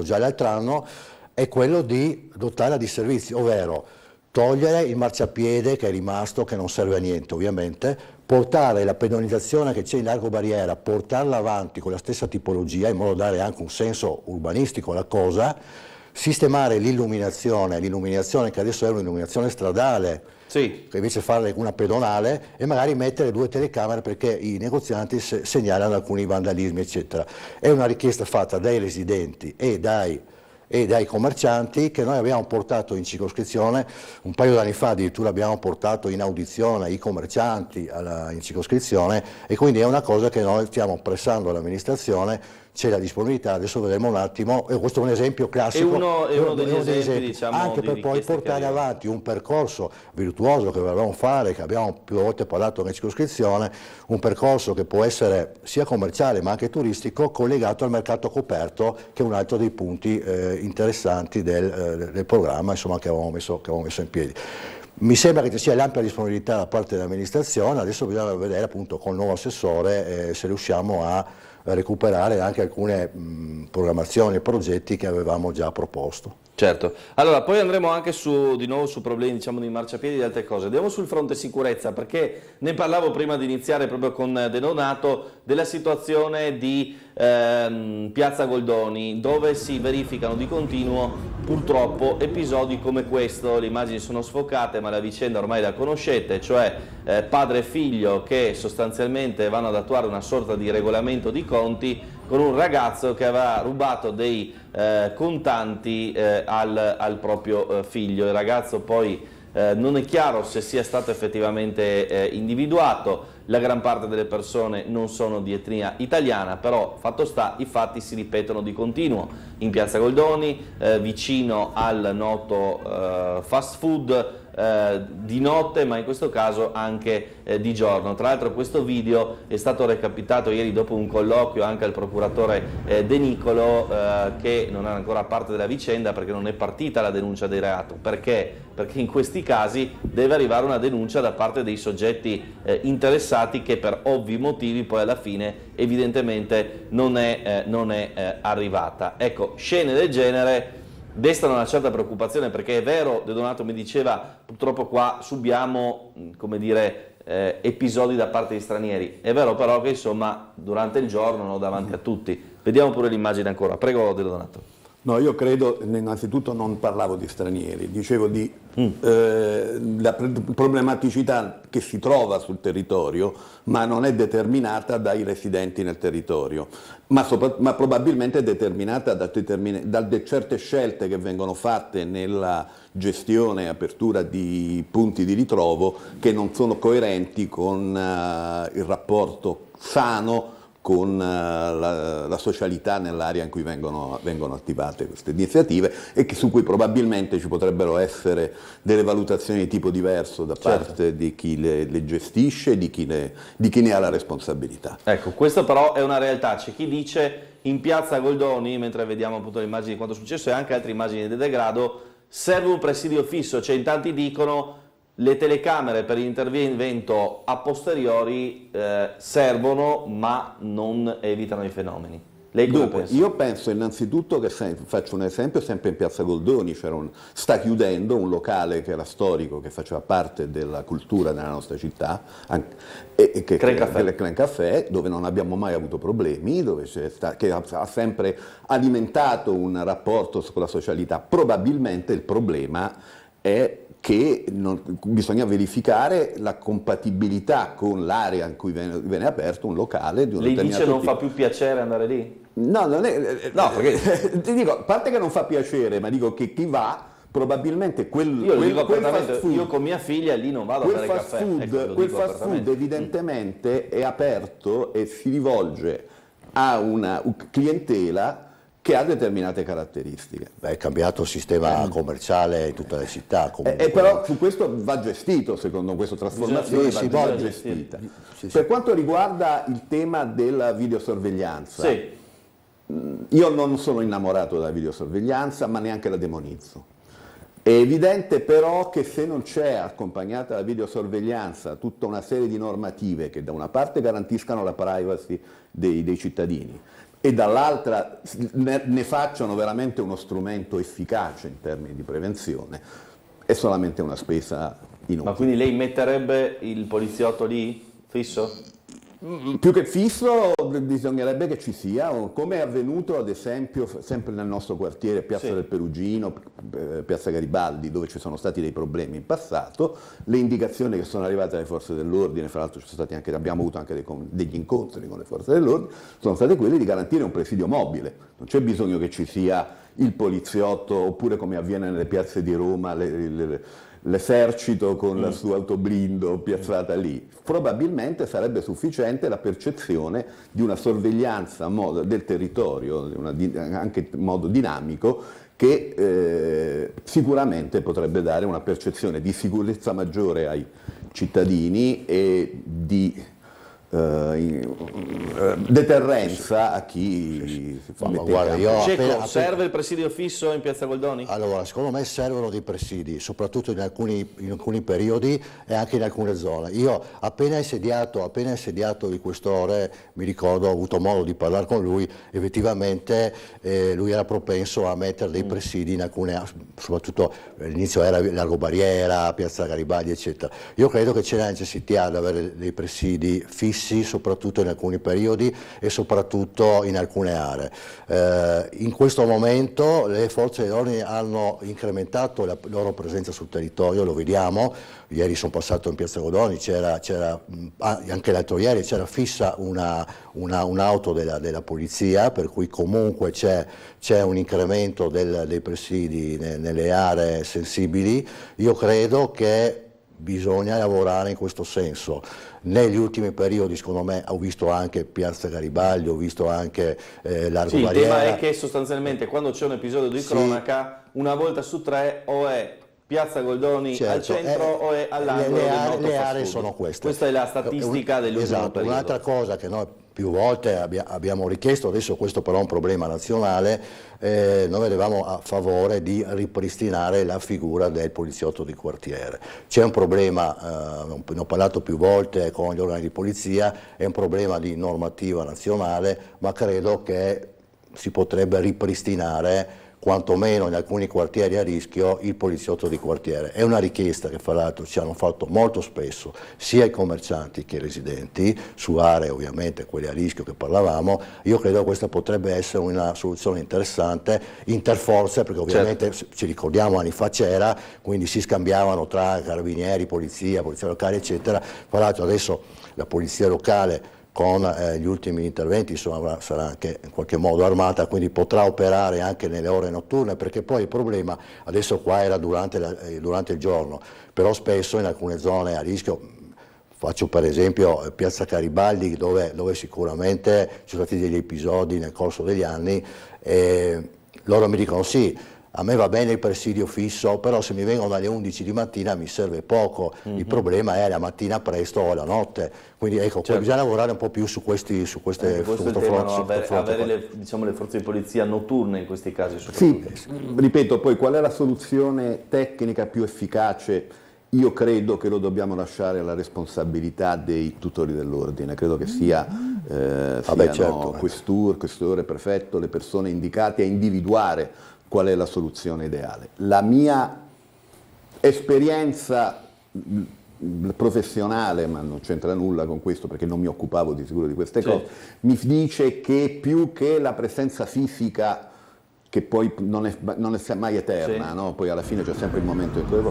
già l'altro anno, è quello di dotarla di servizi, ovvero togliere il marciapiede che è rimasto, che non serve a niente ovviamente, portare la pedonizzazione che c'è in Largo Barriera, portarla avanti con la stessa tipologia, in modo da dare anche un senso urbanistico alla cosa, sistemare l'illuminazione che adesso è un'illuminazione stradale, che invece farla una pedonale, e magari mettere 2 telecamere perché i negozianti segnalano alcuni vandalismi eccetera. È una richiesta fatta dai residenti e dai commercianti, che noi abbiamo portato in circoscrizione un paio d'anni fa, addirittura abbiamo portato in audizione i commercianti in circoscrizione, e quindi è una cosa che noi stiamo pressando all'amministrazione. C'è la disponibilità, adesso vedremo un attimo, e questo è un esempio classico,
è uno degli esempi, diciamo,
anche per poi portare avanti un percorso virtuoso che volevamo fare, che abbiamo più volte parlato nella circoscrizione, un percorso che può essere sia commerciale ma anche turistico, collegato al mercato coperto, che è un altro dei punti interessanti del programma, insomma, che avevamo messo in piedi. Mi sembra che ci sia l'ampia disponibilità da parte dell'amministrazione, adesso bisogna vedere appunto con il nuovo assessore se riusciamo a recuperare anche alcune programmazioni e progetti che avevamo già proposto.
Certo, allora poi andremo anche di nuovo su problemi, diciamo, di marciapiedi e di altre cose. Andiamo sul fronte sicurezza, perché ne parlavo prima di iniziare proprio con De Donato della situazione di Piazza Goldoni, dove si verificano di continuo purtroppo episodi come questo. Le immagini sono sfocate, ma la vicenda ormai la conoscete, cioè padre e figlio che sostanzialmente vanno ad attuare una sorta di regolamento di conti con un ragazzo che aveva rubato dei contanti al proprio figlio. Il ragazzo poi non è chiaro se sia stato effettivamente individuato, la gran parte delle persone non sono di etnia italiana, però fatto sta, i fatti si ripetono di continuo in Piazza Goldoni, vicino al noto fast food, di notte, ma in questo caso anche di giorno. Tra l'altro questo video è stato recapitato ieri dopo un colloquio anche al procuratore De Nicolo, che non era ancora parte della vicenda perché non è partita la denuncia di reato. Perché? Perché in questi casi deve arrivare una denuncia da parte dei soggetti interessati, che per ovvi motivi poi alla fine evidentemente non è arrivata. Ecco, scene del genere destano una certa preoccupazione, perché è vero, De Donato mi diceva, purtroppo qua subiamo, come dire, episodi da parte di stranieri. È vero però che insomma durante il giorno, no, davanti a tutti. Vediamo pure l'immagine ancora, prego De Donato.
No, io credo, innanzitutto non parlavo di stranieri, dicevo di la problematicità che si trova sul territorio, ma non è determinata dai residenti nel territorio, ma probabilmente è determinata da certe scelte che vengono fatte nella gestione e apertura di punti di ritrovo che non sono coerenti con il rapporto sano con la socialità nell'area in cui vengono attivate queste iniziative e su cui probabilmente ci potrebbero essere delle valutazioni di tipo diverso da parte di chi le gestisce e di chi ne ha la responsabilità.
Ecco, questa però è una realtà. C'è chi dice in piazza Goldoni, mentre vediamo appunto le immagini di quanto è successo e anche altre immagini di degrado, serve un presidio fisso, cioè in tanti dicono le telecamere per l'intervento a posteriori servono ma non evitano i fenomeni. Lei cosa pensa?
Io penso innanzitutto che, faccio un esempio, sempre in piazza Goldoni sta chiudendo un locale che era storico, che faceva parte della cultura della nostra città, che è il Clan Café, dove non abbiamo mai avuto problemi, che ha sempre alimentato un rapporto con la socialità. Probabilmente il problema è che bisogna verificare la compatibilità con l'area in cui viene aperto un locale di un determinato
dice non
tipo.
fa più piacere andare lì?
No, non è, no, perché ti dico, a parte che non fa piacere, ma dico che chi va probabilmente
io con mia figlia lì non vado a bere caffè.
Quel fast food evidentemente è aperto e si rivolge a una clientela che ha determinate caratteristiche.
È cambiato il sistema commerciale in tutte le città.
Però su questo va gestito, secondo questa trasformazione va gestita. Per quanto riguarda il tema della videosorveglianza, io non sono innamorato della videosorveglianza, ma neanche la demonizzo. È evidente però che se non c'è accompagnata alla videosorveglianza tutta una serie di normative che da una parte garantiscano la privacy dei cittadini, e dall'altra ne facciano veramente uno strumento efficace in termini di prevenzione, è solamente una spesa inutile.
Ma quindi lei metterebbe il poliziotto lì, fisso?
Più che fisso bisognerebbe che ci sia, come è avvenuto ad esempio sempre nel nostro quartiere, Piazza del Perugino, Piazza Garibaldi, dove ci sono stati dei problemi in passato. Le indicazioni che sono arrivate alle forze dell'ordine, fra l'altro abbiamo avuto anche degli incontri con le forze dell'ordine, sono state quelle di garantire un presidio mobile. Non c'è bisogno che ci sia il poliziotto, oppure come avviene nelle piazze di Roma, l'esercito con la sua autoblindo piazzata lì. Probabilmente sarebbe sufficiente la percezione di una sorveglianza del territorio, anche in modo dinamico, che sicuramente potrebbe dare una percezione di sicurezza maggiore ai cittadini e di deterrenza a chi si fa
mettere. Serve il presidio fisso in piazza Goldoni?
Allora, secondo me servono dei presidi, soprattutto in alcuni periodi e anche in alcune zone. Io appena insediato il questore, mi ricordo, ho avuto modo di parlare con lui, effettivamente lui era propenso a mettere dei presidi in alcune, soprattutto all'inizio era Largo Barriera, Piazza Garibaldi, eccetera. Io credo che c'è la necessità di avere dei presidi fissi, soprattutto in alcuni periodi e soprattutto in alcune aree. In questo momento le forze dell'ordine hanno incrementato la loro presenza sul territorio, lo vediamo. Ieri sono passato in piazza Goldoni, anche l'altro ieri c'era fissa un'auto della polizia, per cui comunque c'è un incremento dei presidi nelle aree sensibili. Io credo che bisogna lavorare in questo senso. Negli ultimi periodi, secondo me, ho visto anche Piazza Garibaldi, ho visto anche Largo Barriera.
Il tema è che sostanzialmente quando c'è un episodio di cronaca, una volta su tre o è Piazza Goldoni al centro o è all'angolo.
Le aree sono queste.
Questa è la statistica dell'ultimo periodo.
Un'altra cosa che noi più volte abbiamo richiesto, adesso questo però è un problema nazionale, noi eravamo a favore di ripristinare la figura del poliziotto di quartiere. C'è un problema, ne ho parlato più volte con gli organi di polizia, è un problema di normativa nazionale, ma credo che si potrebbe ripristinare quantomeno in alcuni quartieri a rischio il poliziotto di quartiere. È una richiesta che fra l'altro ci hanno fatto molto spesso sia i commercianti che i residenti, su aree ovviamente quelle a rischio che parlavamo. Io credo che questa potrebbe essere una soluzione interessante, interforze, perché ovviamente ci ricordiamo anni fa c'era, quindi si scambiavano tra carabinieri, polizia locale eccetera. Fra l'altro adesso la polizia locale con gli ultimi interventi insomma, sarà anche in qualche modo armata, quindi potrà operare anche nelle ore notturne, perché poi il problema, adesso qua era durante il giorno, però spesso in alcune zone a rischio, faccio per esempio Piazza Garibaldi dove sicuramente ci sono stati degli episodi nel corso degli anni, loro mi dicono sì, a me va bene il presidio fisso, però se mi vengono alle 11 di mattina mi serve poco, il problema è la mattina presto o la notte, quindi ecco, bisogna lavorare un po' più su queste
avere le forze di polizia notturne in questi casi.
Sì, ripeto, poi qual è la soluzione tecnica più efficace? Io credo che lo dobbiamo lasciare alla responsabilità dei tutori dell'ordine, credo che siano questore, prefetto, le persone indicate a individuare qual è la soluzione ideale. La mia esperienza professionale, ma non c'entra nulla con questo perché non mi occupavo di sicuro di queste cose, mi dice che più che la presenza fisica, che poi non è mai eterna, no? Poi alla fine c'è sempre il momento in cui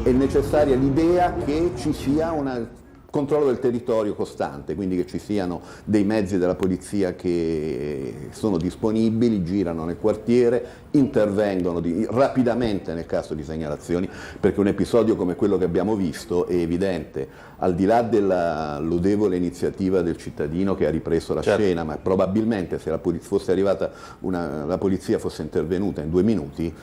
è necessaria l'idea che ci sia un controllo del territorio costante, quindi che ci siano dei mezzi della polizia che sono disponibili, girano nel quartiere, intervengono rapidamente nel caso di segnalazioni, perché un episodio come quello che abbiamo visto è evidente, al di là della lodevole iniziativa del cittadino che ha ripreso la scena, ma probabilmente se fosse arrivata la polizia fosse intervenuta in 2 minuti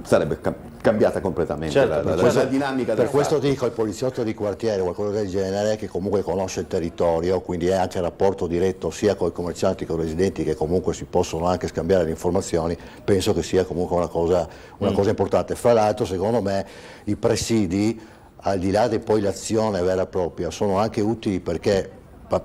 sarebbe cambiata completamente la dinamica del
Per questo dico il poliziotto di quartiere o qualcosa del genere, che comunque conosce il territorio, quindi è anche in rapporto diretto sia con i commercianti che con i residenti, che comunque si possono anche scambiare le informazioni, penso che sia comunque una cosa importante. Fra l'altro secondo me i presidi, al di là di poi l'azione vera e propria, sono anche utili perché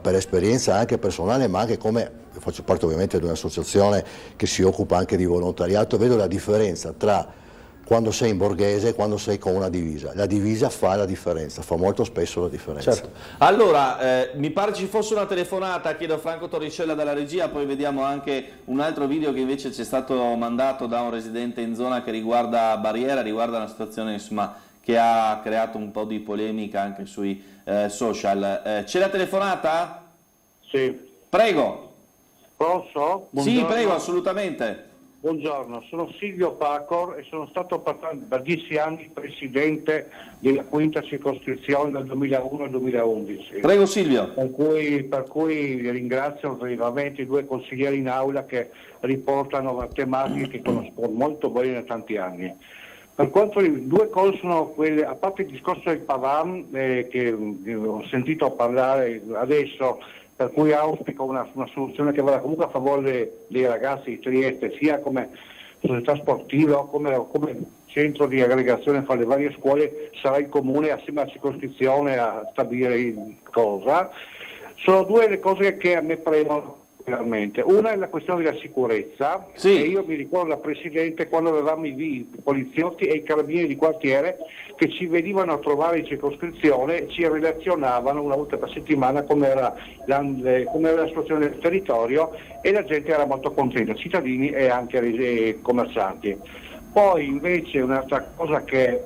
per esperienza anche personale, ma anche come faccio parte ovviamente di un'associazione che si occupa anche di volontariato, vedo la differenza tra quando sei in borghese e quando sei con una divisa. La divisa fa la differenza, fa molto spesso la differenza.
Allora, mi pare ci fosse una telefonata, chiedo a Franco Torricella dalla regia, poi vediamo anche un altro video che invece ci è stato mandato da un residente in zona che riguarda Barriera, riguarda una situazione insomma che ha creato un po' di polemica anche sui social. C'è la telefonata?
Sì.
Prego.
Posso? Buongiorno.
Sì, prego, assolutamente.
Buongiorno, sono Silvio Pacor e sono stato per 10 anni presidente della quinta circoscrizione dal 2001 al 2011.
Prego Silvio.
Per cui ringrazio vivamente i 2 consiglieri in aula che riportano tematiche che conosco molto bene da tanti anni. Per quanto 2 cose sono quelle, a parte il discorso del Pavan che ho sentito parlare adesso, per cui auspico una soluzione che vada comunque a favore dei ragazzi di Trieste, sia come società sportiva o come centro di aggregazione fra le varie scuole, sarà il comune assieme alla circoscrizione a stabilire cosa. Sono 2 le cose che a me premono veramente. Una è la questione della sicurezza, e io mi ricordo da Presidente quando avevamo i poliziotti e i carabinieri di quartiere che ci venivano a trovare in circoscrizione e ci relazionavano una volta per settimana come era la situazione del territorio, e la gente era molto contenta, cittadini e anche commercianti. Poi invece un'altra cosa che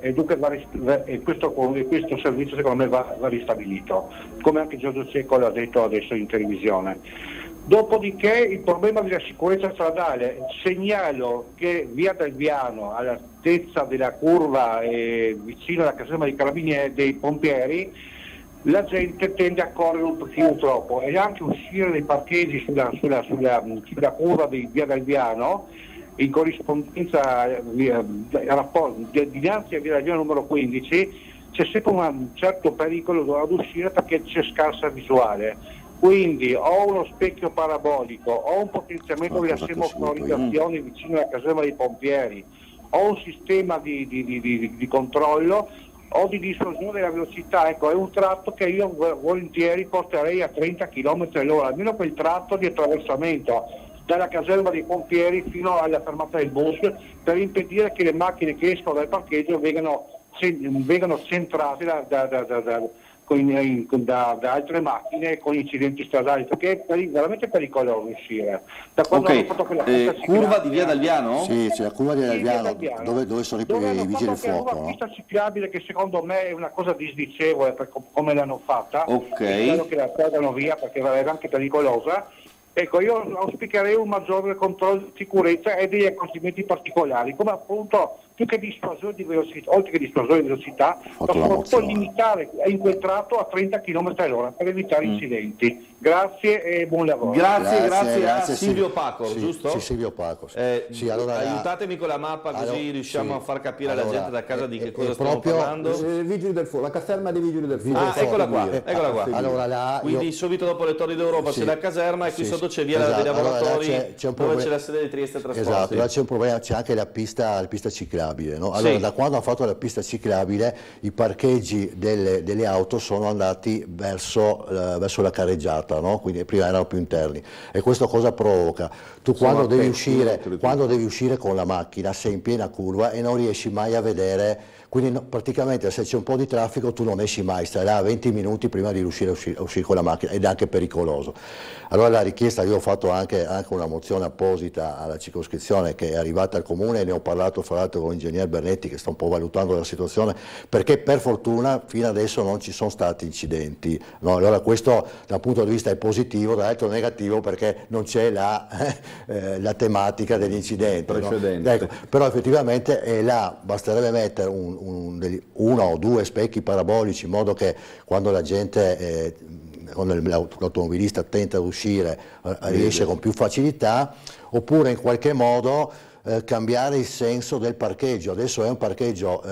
questo servizio secondo me va ristabilito, come anche Giorgio Cecco l'ha detto adesso in televisione. Dopodiché il problema della sicurezza stradale, segnalo che via del Viano, all'altezza della curva vicino alla caserma dei carabinieri, dei pompieri, la gente tende a correre un pochino troppo, e anche uscire dai parcheggi sulla curva di via del Viano, in corrispondenza dinanzi a via del Viano numero 15, c'è sempre un certo pericolo ad uscire perché c'è scarsa visuale. Quindi o uno specchio parabolico o un potenziamento della semaforizzazione vicino alla caserma dei pompieri, o un sistema di controllo o di distorsione della velocità. Ecco, è un tratto che io volentieri porterei a 30 km/h, almeno quel tratto di attraversamento, dalla caserma dei pompieri fino alla fermata del bus, per impedire che le macchine che escono dal parcheggio vengano centrate da altre macchine con incidenti stradali, perché è veramente pericoloso uscire. Da quando hanno fatto quella
curva di Via Dalviano?
Sì, c'è la curva di Via Dalviano, dove sono i vigili del fuoco.
Una pista ciclabile che secondo me è una cosa disdicevole per come l'hanno fatta. Spero che la tolgano via perché è anche pericolosa. Ecco, io auspicherei un maggiore controllo di sicurezza e degli accorgimenti particolari, come appunto più che dissuasore di velocità, oltre che dissuasore di velocità, ma soprattutto limitare in quel tratto a 30 km/h per evitare incidenti. Grazie e buon lavoro.
Grazie a Silvio Pacor, giusto?
Sì, Silvio Pacor.
Aiutatemi con la mappa così riusciamo a far capire alla gente da casa di che cosa stiamo parlando.
Vigili del fuoco, la caserma dei Vigili del fuoco.
Eccola qua.
Allora,
quindi subito dopo le Torri d'Europa c'è la caserma e qui sotto c'è via dei lavoratori dove c'è la sede di Trieste Trasporti.
Esatto, là c'è un problema, c'è anche la pista ciclabile. No? Allora, da quando hanno fatto la pista ciclabile, i parcheggi delle auto sono andati verso la carreggiata. No? Quindi prima erano più interni, e questo cosa provoca? Tu quando devi uscire con la macchina sei in piena curva e non riesci mai a vedere, quindi praticamente se c'è un po' di traffico tu non esci mai, stai là 20 minuti prima di riuscire a uscire con la macchina, ed è anche pericoloso. Allora la richiesta, io ho fatto anche una mozione apposita alla circoscrizione che è arrivata al comune, e ne ho parlato fra l'altro con l'ingegner Bernetti che sta un po' valutando la situazione, perché per fortuna fino adesso non ci sono stati incidenti, no? Allora questo da un punto di vista è positivo, dall'altro negativo perché non c'è la tematica degli incidenti, no? Ecco, però effettivamente è là, basterebbe mettere uno o due specchi parabolici in modo che quando la gente quando l'automobilista tenta di uscire riesce con più facilità, oppure in qualche modo cambiare il senso del parcheggio. Adesso è un parcheggio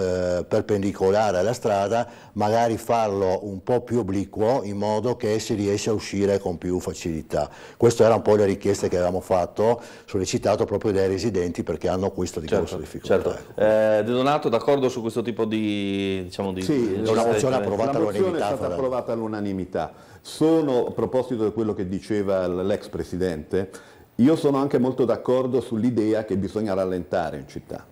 perpendicolare alla strada, magari farlo un po' più obliquo in modo che si riesce a uscire con più facilità. Queste erano un po' le richieste che avevamo fatto, sollecitato proprio dai residenti perché hanno questo di grossa difficoltà.
Certo. De Donato, d'accordo su questo tipo di
sì,
una mozione approvata all'unanimità.
La mozione è stata approvata all'unanimità. A proposito di quello che diceva l'ex Presidente, io sono anche molto d'accordo sull'idea che bisogna rallentare in città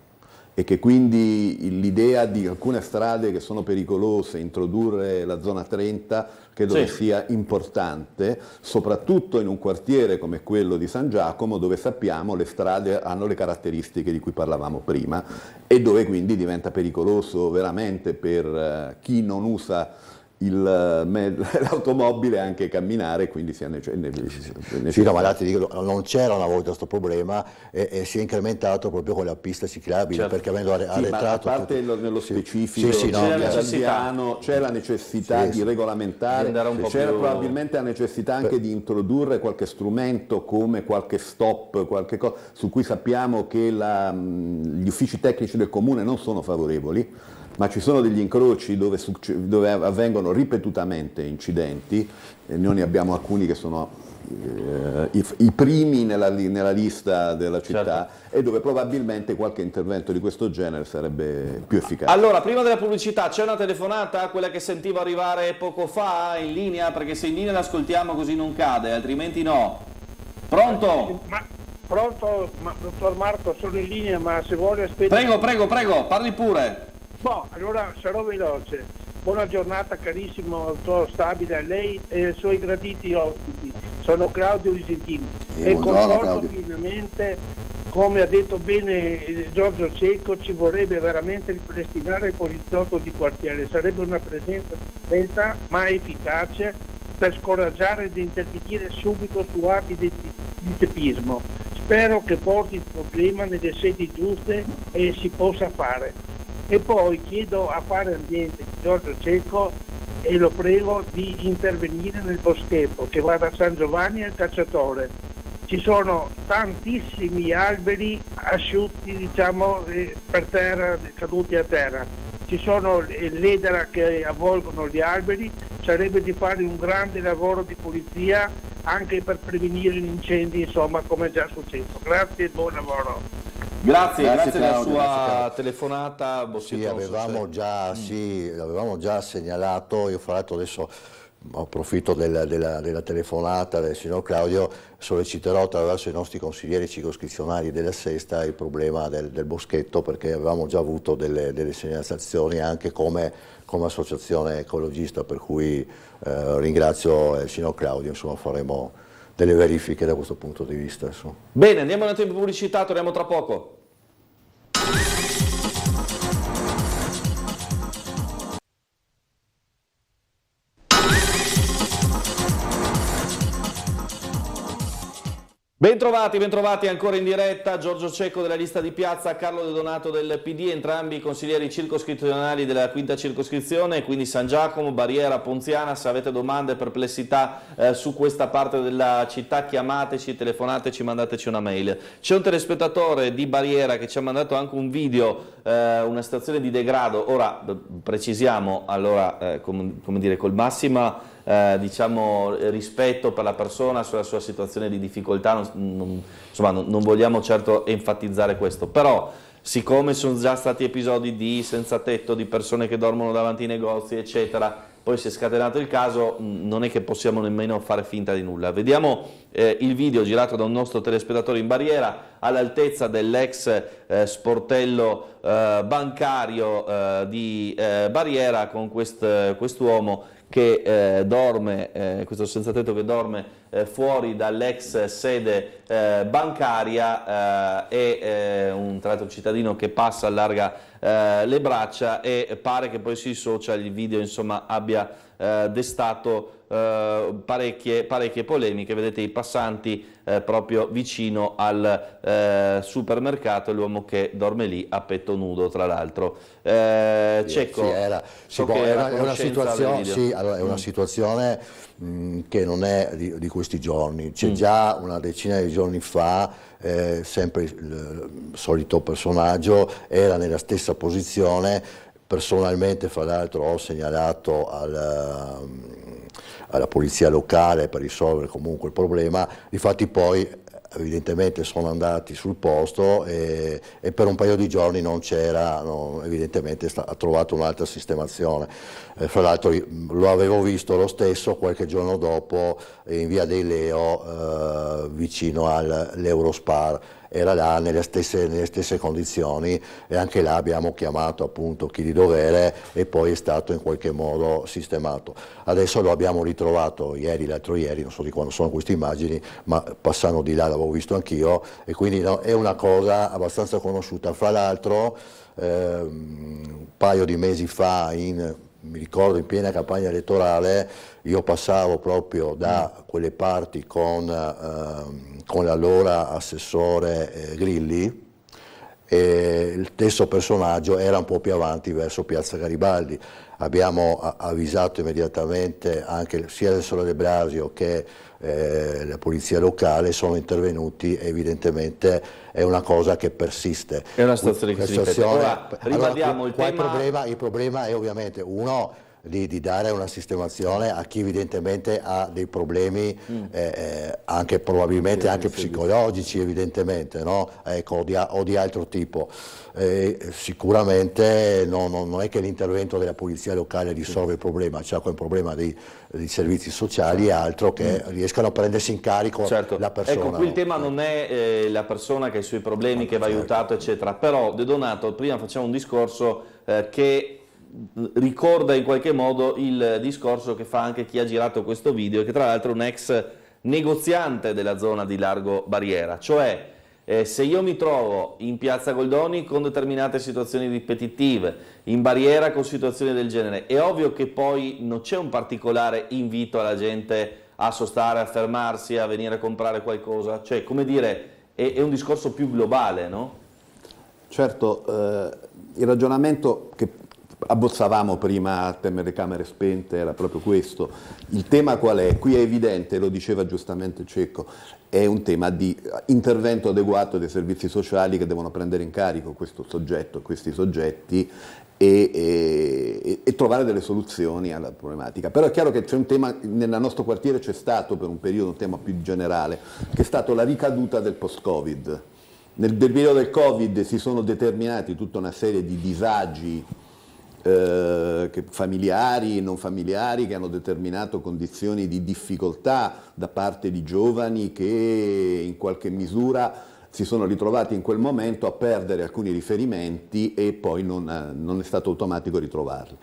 e che quindi l'idea di alcune strade che sono pericolose, introdurre la zona 30, credo che sia importante, soprattutto in un quartiere come quello di San Giacomo, dove sappiamo le strade hanno le caratteristiche di cui parlavamo prima e dove quindi diventa pericoloso veramente per chi non usa l'automobile anche camminare, quindi sia necessario.
Sì, no, ma ti dico, non c'era una volta questo problema e si è incrementato proprio con la pista ciclabile, perché avendo arretrato...
Ma a parte nello specifico, c'è la necessità di regolamentare, c'era probabilmente la necessità anche di introdurre qualche strumento come qualche stop, qualche cosa su cui sappiamo che gli uffici tecnici del comune non sono favorevoli, ma ci sono degli incroci dove avvengono ripetutamente incidenti, noi ne abbiamo alcuni che sono i primi nella lista della città, e dove probabilmente qualche intervento di questo genere sarebbe più efficace.
Allora, prima della pubblicità c'è una telefonata, quella che sentivo arrivare poco fa in linea, perché se in linea l'ascoltiamo così non cade, altrimenti no. Pronto?
Pronto, dottor Marco, sono in linea, ma se vuole aspettare...
Prego, parli pure.
Allora sarò veloce. Buona giornata carissimo dottor Stabile, a lei e ai suoi graditi ospiti. Sono Claudio Visentini e concordo pienamente, come ha detto bene Giorgio Cecco, ci vorrebbe veramente ripristinare il poliziotto di quartiere, sarebbe una presenza lenta ma efficace per scoraggiare ed intervenire subito su atti di teppismo. Spero che porti il problema nelle sedi giuste e si possa fare. E poi chiedo a Fare Ambiente di Giorgio Cecco e lo prego di intervenire nel boschetto che va da San Giovanni al Cacciatore. Ci sono tantissimi alberi asciutti, per terra, caduti a terra. Ci sono l'edera che avvolgono gli alberi, sarebbe di fare un grande lavoro di pulizia anche per prevenire gli incendi, insomma, come è già successo. Grazie e buon lavoro.
Grazie della sua telefonata.
Sì, l'avevamo già segnalato, io fra l'altro adesso approfitto della telefonata del signor Claudio, solleciterò attraverso i nostri consiglieri circoscrizionali della Sesta il problema del boschetto, perché avevamo già avuto delle segnalazioni anche come associazione ecologista, per cui ringrazio il signor Claudio, insomma faremo delle verifiche da questo punto di vista. Insomma.
Bene, andiamo in tempo pubblicità, torniamo tra poco. Bentrovati ancora in diretta. Giorgio Cecco della lista di piazza, Carlo De Donato del PD, entrambi consiglieri circoscrizionali della quinta circoscrizione, quindi San Giacomo, Barriera, Ponziana. Se avete domande, perplessità su questa parte della città, chiamateci, telefonateci, mandateci una mail. C'è un telespettatore di Barriera che ci ha mandato anche un video, una situazione di degrado. Ora precisiamo, allora, come dire, col massimo diciamo rispetto per la persona sulla sua situazione di difficoltà, insomma non vogliamo certo enfatizzare questo, però siccome sono già stati episodi di senza tetto, di persone che dormono davanti ai negozi eccetera, poi si è scatenato il caso, non è che possiamo nemmeno fare finta di nulla. Vediamo il video girato da un nostro telespettatore in Barriera, all'altezza dell'ex sportello bancario di Barriera, con quest'uomo che dorme, questo senza tetto che dorme fuori dall'ex sede bancaria, e tra l'altro un cittadino che passa, allarga le braccia, e pare che poi sui social il video insomma abbia destato parecchie polemiche. Vedete i passanti proprio vicino al supermercato e l'uomo che dorme lì a petto nudo, tra l'altro. Cecco,
è una situazione che non è di questi giorni. C'è già una decina di giorni fa, sempre il solito personaggio era nella stessa posizione. Personalmente, fra l'altro, ho segnalato alla polizia locale per risolvere comunque il problema. Difatti poi evidentemente sono andati sul posto e per un paio di giorni non c'era, evidentemente ha trovato un'altra sistemazione. Fra l'altro lo avevo visto lo stesso qualche giorno dopo in via dei Leo, vicino all'Eurospar. Era là nelle stesse condizioni, e anche là abbiamo chiamato appunto chi di dovere e poi è stato in qualche modo sistemato. Adesso lo abbiamo ritrovato l'altro ieri, non so di quando sono queste immagini, ma passando di là l'avevo visto anch'io, e quindi è una cosa abbastanza conosciuta. Fra l'altro un paio di mesi fa, mi ricordo in piena campagna elettorale, io passavo proprio da quelle parti con l'allora assessore Grilli, e il stesso personaggio era un po' più avanti verso Piazza Garibaldi. Abbiamo avvisato immediatamente anche sia l'assessore De Blasio che la polizia locale, sono intervenuti, evidentemente è una cosa che persiste.
È una situazione che si ripete. Ora ribadiamo il tema.
Il problema è ovviamente uno di dare una sistemazione a chi evidentemente ha dei problemi anche probabilmente anche psicologici, evidentemente, no? Ecco, o di altro tipo. Sicuramente non è che l'intervento della polizia locale risolve il problema, c'è un problema di servizi sociali e altro che riescano a prendersi in carico la persona.
Ecco, qui il tema non è la persona che ha i suoi problemi, che va aiutato eccetera, però De Donato, prima facciamo un discorso che ricorda in qualche modo il discorso che fa anche chi ha girato questo video, che tra l'altro è un ex negoziante della zona di Largo Barriera, cioè se io mi trovo in Piazza Goldoni con determinate situazioni ripetitive, in Barriera con situazioni del genere, è ovvio che poi non c'è un particolare invito alla gente a sostare, a fermarsi, a venire a comprare qualcosa, cioè come dire è un discorso più globale, no?
Certo, il ragionamento che abbozzavamo prima a telecamere spente era proprio questo. Il tema qual è? Qui è evidente, lo diceva giustamente Cecco, è un tema di intervento adeguato dei servizi sociali che devono prendere in carico questo soggetto, questi soggetti e trovare delle soluzioni alla problematica. Però è chiaro che c'è un tema, nel nostro quartiere c'è stato per un periodo un tema più generale, che è stato la ricaduta del post-Covid. Nel periodo del Covid si sono determinati tutta una serie di disagi familiari, non familiari, che hanno determinato condizioni di difficoltà da parte di giovani che in qualche misura si sono ritrovati in quel momento a perdere alcuni riferimenti e poi non è stato automatico ritrovarli.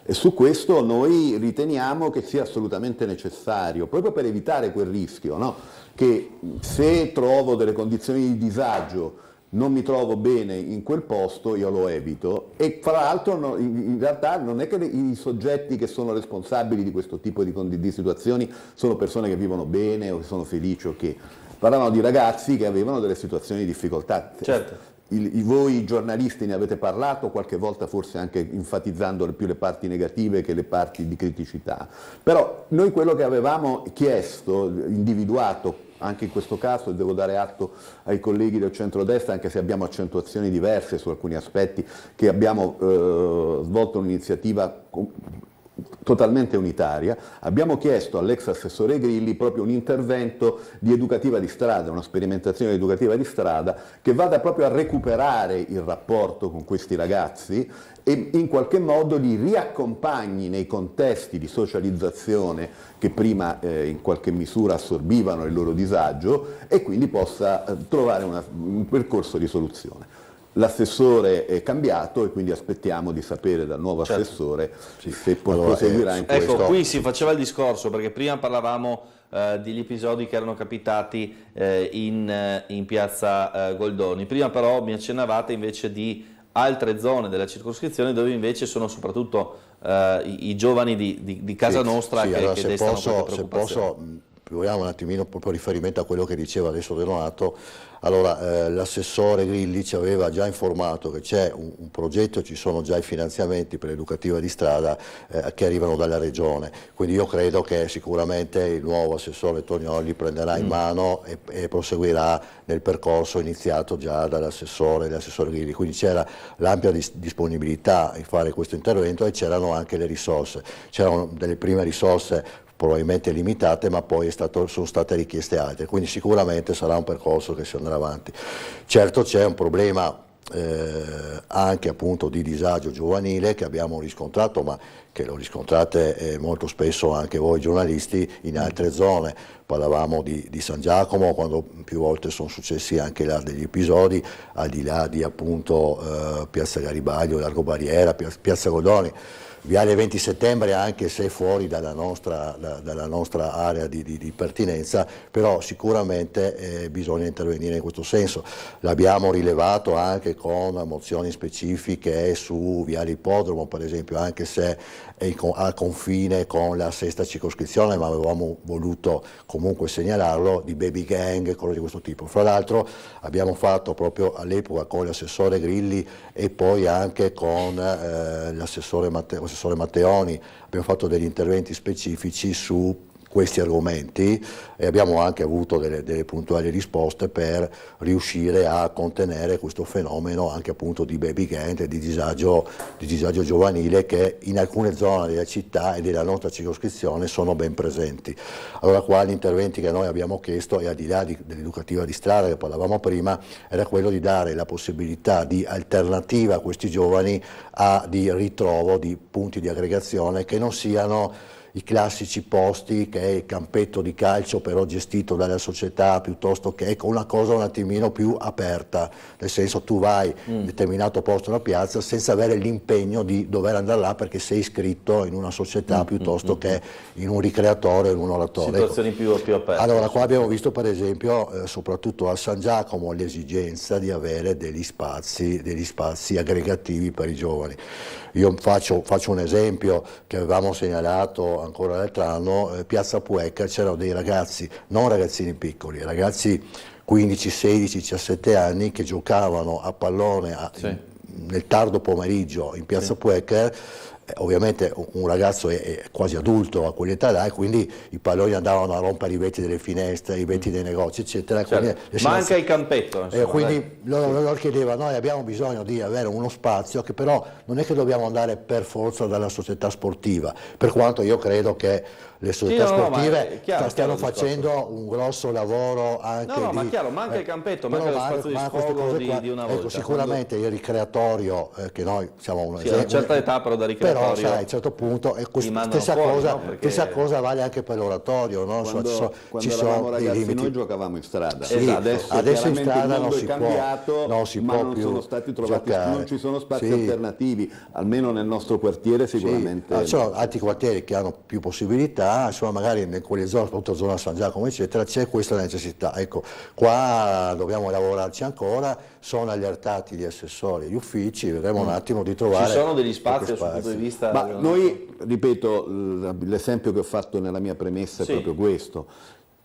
E su questo noi riteniamo che sia assolutamente necessario, proprio per evitare quel rischio, no? Che se trovo delle condizioni di disagio, non mi trovo bene in quel posto, io lo evito. E fra l'altro in realtà non è che i soggetti che sono responsabili di questo tipo di situazioni sono persone che vivono bene o che sono felici o che... Parlavano di ragazzi che avevano delle situazioni di difficoltà.
Certo.
Voi giornalisti ne avete parlato, qualche volta forse anche enfatizzando più le parti negative che le parti di criticità. Però noi quello che avevamo chiesto, individuato, anche in questo caso devo dare atto ai colleghi del centrodestra, anche se abbiamo accentuazioni diverse su alcuni aspetti, che abbiamo svolto un'iniziativa totalmente unitaria, abbiamo chiesto all'ex assessore Grilli proprio un intervento di educativa di strada, una sperimentazione educativa di strada che vada proprio a recuperare il rapporto con questi ragazzi e in qualche modo li riaccompagni nei contesti di socializzazione che prima in qualche misura assorbivano il loro disagio e quindi possa trovare un percorso di soluzione. L'assessore è cambiato e quindi aspettiamo di sapere dal nuovo assessore se proseguirà in questo.
Ecco, qui si faceva il discorso, perché prima parlavamo degli episodi che erano capitati in piazza Goldoni. Prima però mi accennavate invece di altre zone della circoscrizione dove invece sono soprattutto i giovani di casa nostra che
allora,
destano questa preoccupazione.
Se posso, proviamo un attimino proprio riferimento a quello che diceva adesso Donato. Allora, l'assessore Grilli ci aveva già informato che c'è un progetto, ci sono già i finanziamenti per l'educativa di strada che arrivano dalla regione, quindi io credo che sicuramente il nuovo assessore Tognoli prenderà in mano e proseguirà nel percorso iniziato già dall'assessore Grilli, quindi c'era l'ampia disponibilità di fare questo intervento e c'erano anche le risorse, c'erano delle prime risorse probabilmente limitate, ma poi sono state richieste altre, quindi sicuramente sarà un percorso che si andrà avanti. Certo c'è un problema anche appunto di disagio giovanile che abbiamo riscontrato, ma che lo riscontrate molto spesso anche voi giornalisti in altre zone. Parlavamo di San Giacomo, quando più volte sono successi anche là degli episodi, al di là di appunto Piazza Garibaldi, Largo Barriera, Piazza Goldoni. Viale 20 settembre, anche se fuori dalla nostra area di pertinenza, però sicuramente bisogna intervenire in questo senso. L'abbiamo rilevato anche con mozioni specifiche su Viale Ippodromo, per esempio, anche se è a confine con la sesta circoscrizione, ma avevamo voluto comunque segnalarlo, di baby gang, cose di questo tipo. Fra l'altro abbiamo fatto proprio all'epoca con l'assessore Grilli e poi anche con l'assessore Matteoni, abbiamo fatto degli interventi specifici su questi argomenti e abbiamo anche avuto delle puntuali risposte per riuscire a contenere questo fenomeno anche appunto di baby gang, di disagio giovanile che in alcune zone della città e della nostra circoscrizione sono ben presenti. Allora qua gli interventi che noi abbiamo chiesto, e al di là dell'educativa di strada che parlavamo prima, era quello di dare la possibilità di alternativa a questi giovani di ritrovo di punti di aggregazione che non siano i classici posti che è il campetto di calcio però gestito dalla società, piuttosto che ecco una cosa un attimino più aperta, nel senso tu vai in determinato posto nella piazza senza avere l'impegno di dover andare là perché sei iscritto in una società piuttosto che in un ricreatore o in un oratorio.
Situazioni più aperte.
Allora qua abbiamo visto per esempio soprattutto a San Giacomo l'esigenza di avere degli spazi aggregativi per i giovani. Io faccio un esempio che avevamo segnalato ancora l'altro anno, Piazza Puecca c'erano dei ragazzi, non ragazzini piccoli, ragazzi 15, 16, 17 anni che giocavano a pallone nel tardo pomeriggio in Piazza Puecca. Ovviamente un ragazzo è quasi adulto a quell'età là e quindi i palloni andavano a rompere i vetri delle finestre, i vetri dei negozi eccetera.
Certo. Ma anche il campetto insomma,
quindi loro chiedevano, noi abbiamo bisogno di avere uno spazio che però non è che dobbiamo andare per forza dalla società sportiva, per quanto io credo che le società sportive stiano
chiaro
facendo un grosso lavoro anche
ma chiaro, manca il campetto, manca lo spazio di sfogo di una volta.
Ecco, sicuramente il ricreatorio, che noi siamo un
esempio, a una certa età però da ricreatorio,
però sai, a un certo punto stessa cosa vale anche per l'oratorio, no?
Quando eravamo ragazzi noi giocavamo in strada,
sì, adesso in strada non si
può
più
sono stati trovati,
giocare.
non ci sono spazi alternativi, almeno nel nostro quartiere sicuramente.
Ci sono altri quartieri che hanno più possibilità, insomma magari in quelle zone, soprattutto zona San Giacomo eccetera, c'è questa necessità. Ecco, qua dobbiamo lavorarci ancora, sono allertati gli assessori, gli uffici, vedremo un attimo di trovare.
Ci sono degli spazi dal punto di vista.
Ma noi, ripeto, l'esempio che ho fatto nella mia premessa è proprio questo.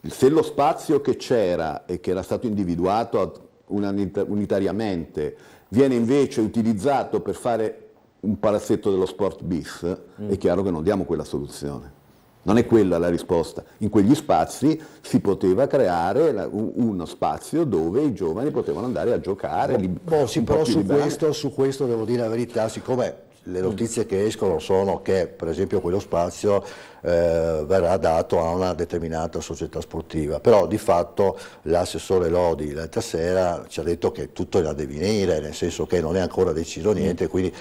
Se lo spazio che c'era e che era stato individuato unitariamente viene invece utilizzato per fare un palazzetto dello sport bis, è chiaro che non diamo quella soluzione. Non è quella la risposta. In quegli spazi si poteva creare uno spazio dove i giovani potevano andare a giocare.
Però su questo devo dire la verità, siccome le notizie che escono sono che per esempio quello spazio verrà dato a una determinata società sportiva, però di fatto l'assessore Lodi l'altra sera ci ha detto che tutto è da definire, nel senso che non è ancora deciso niente, quindi,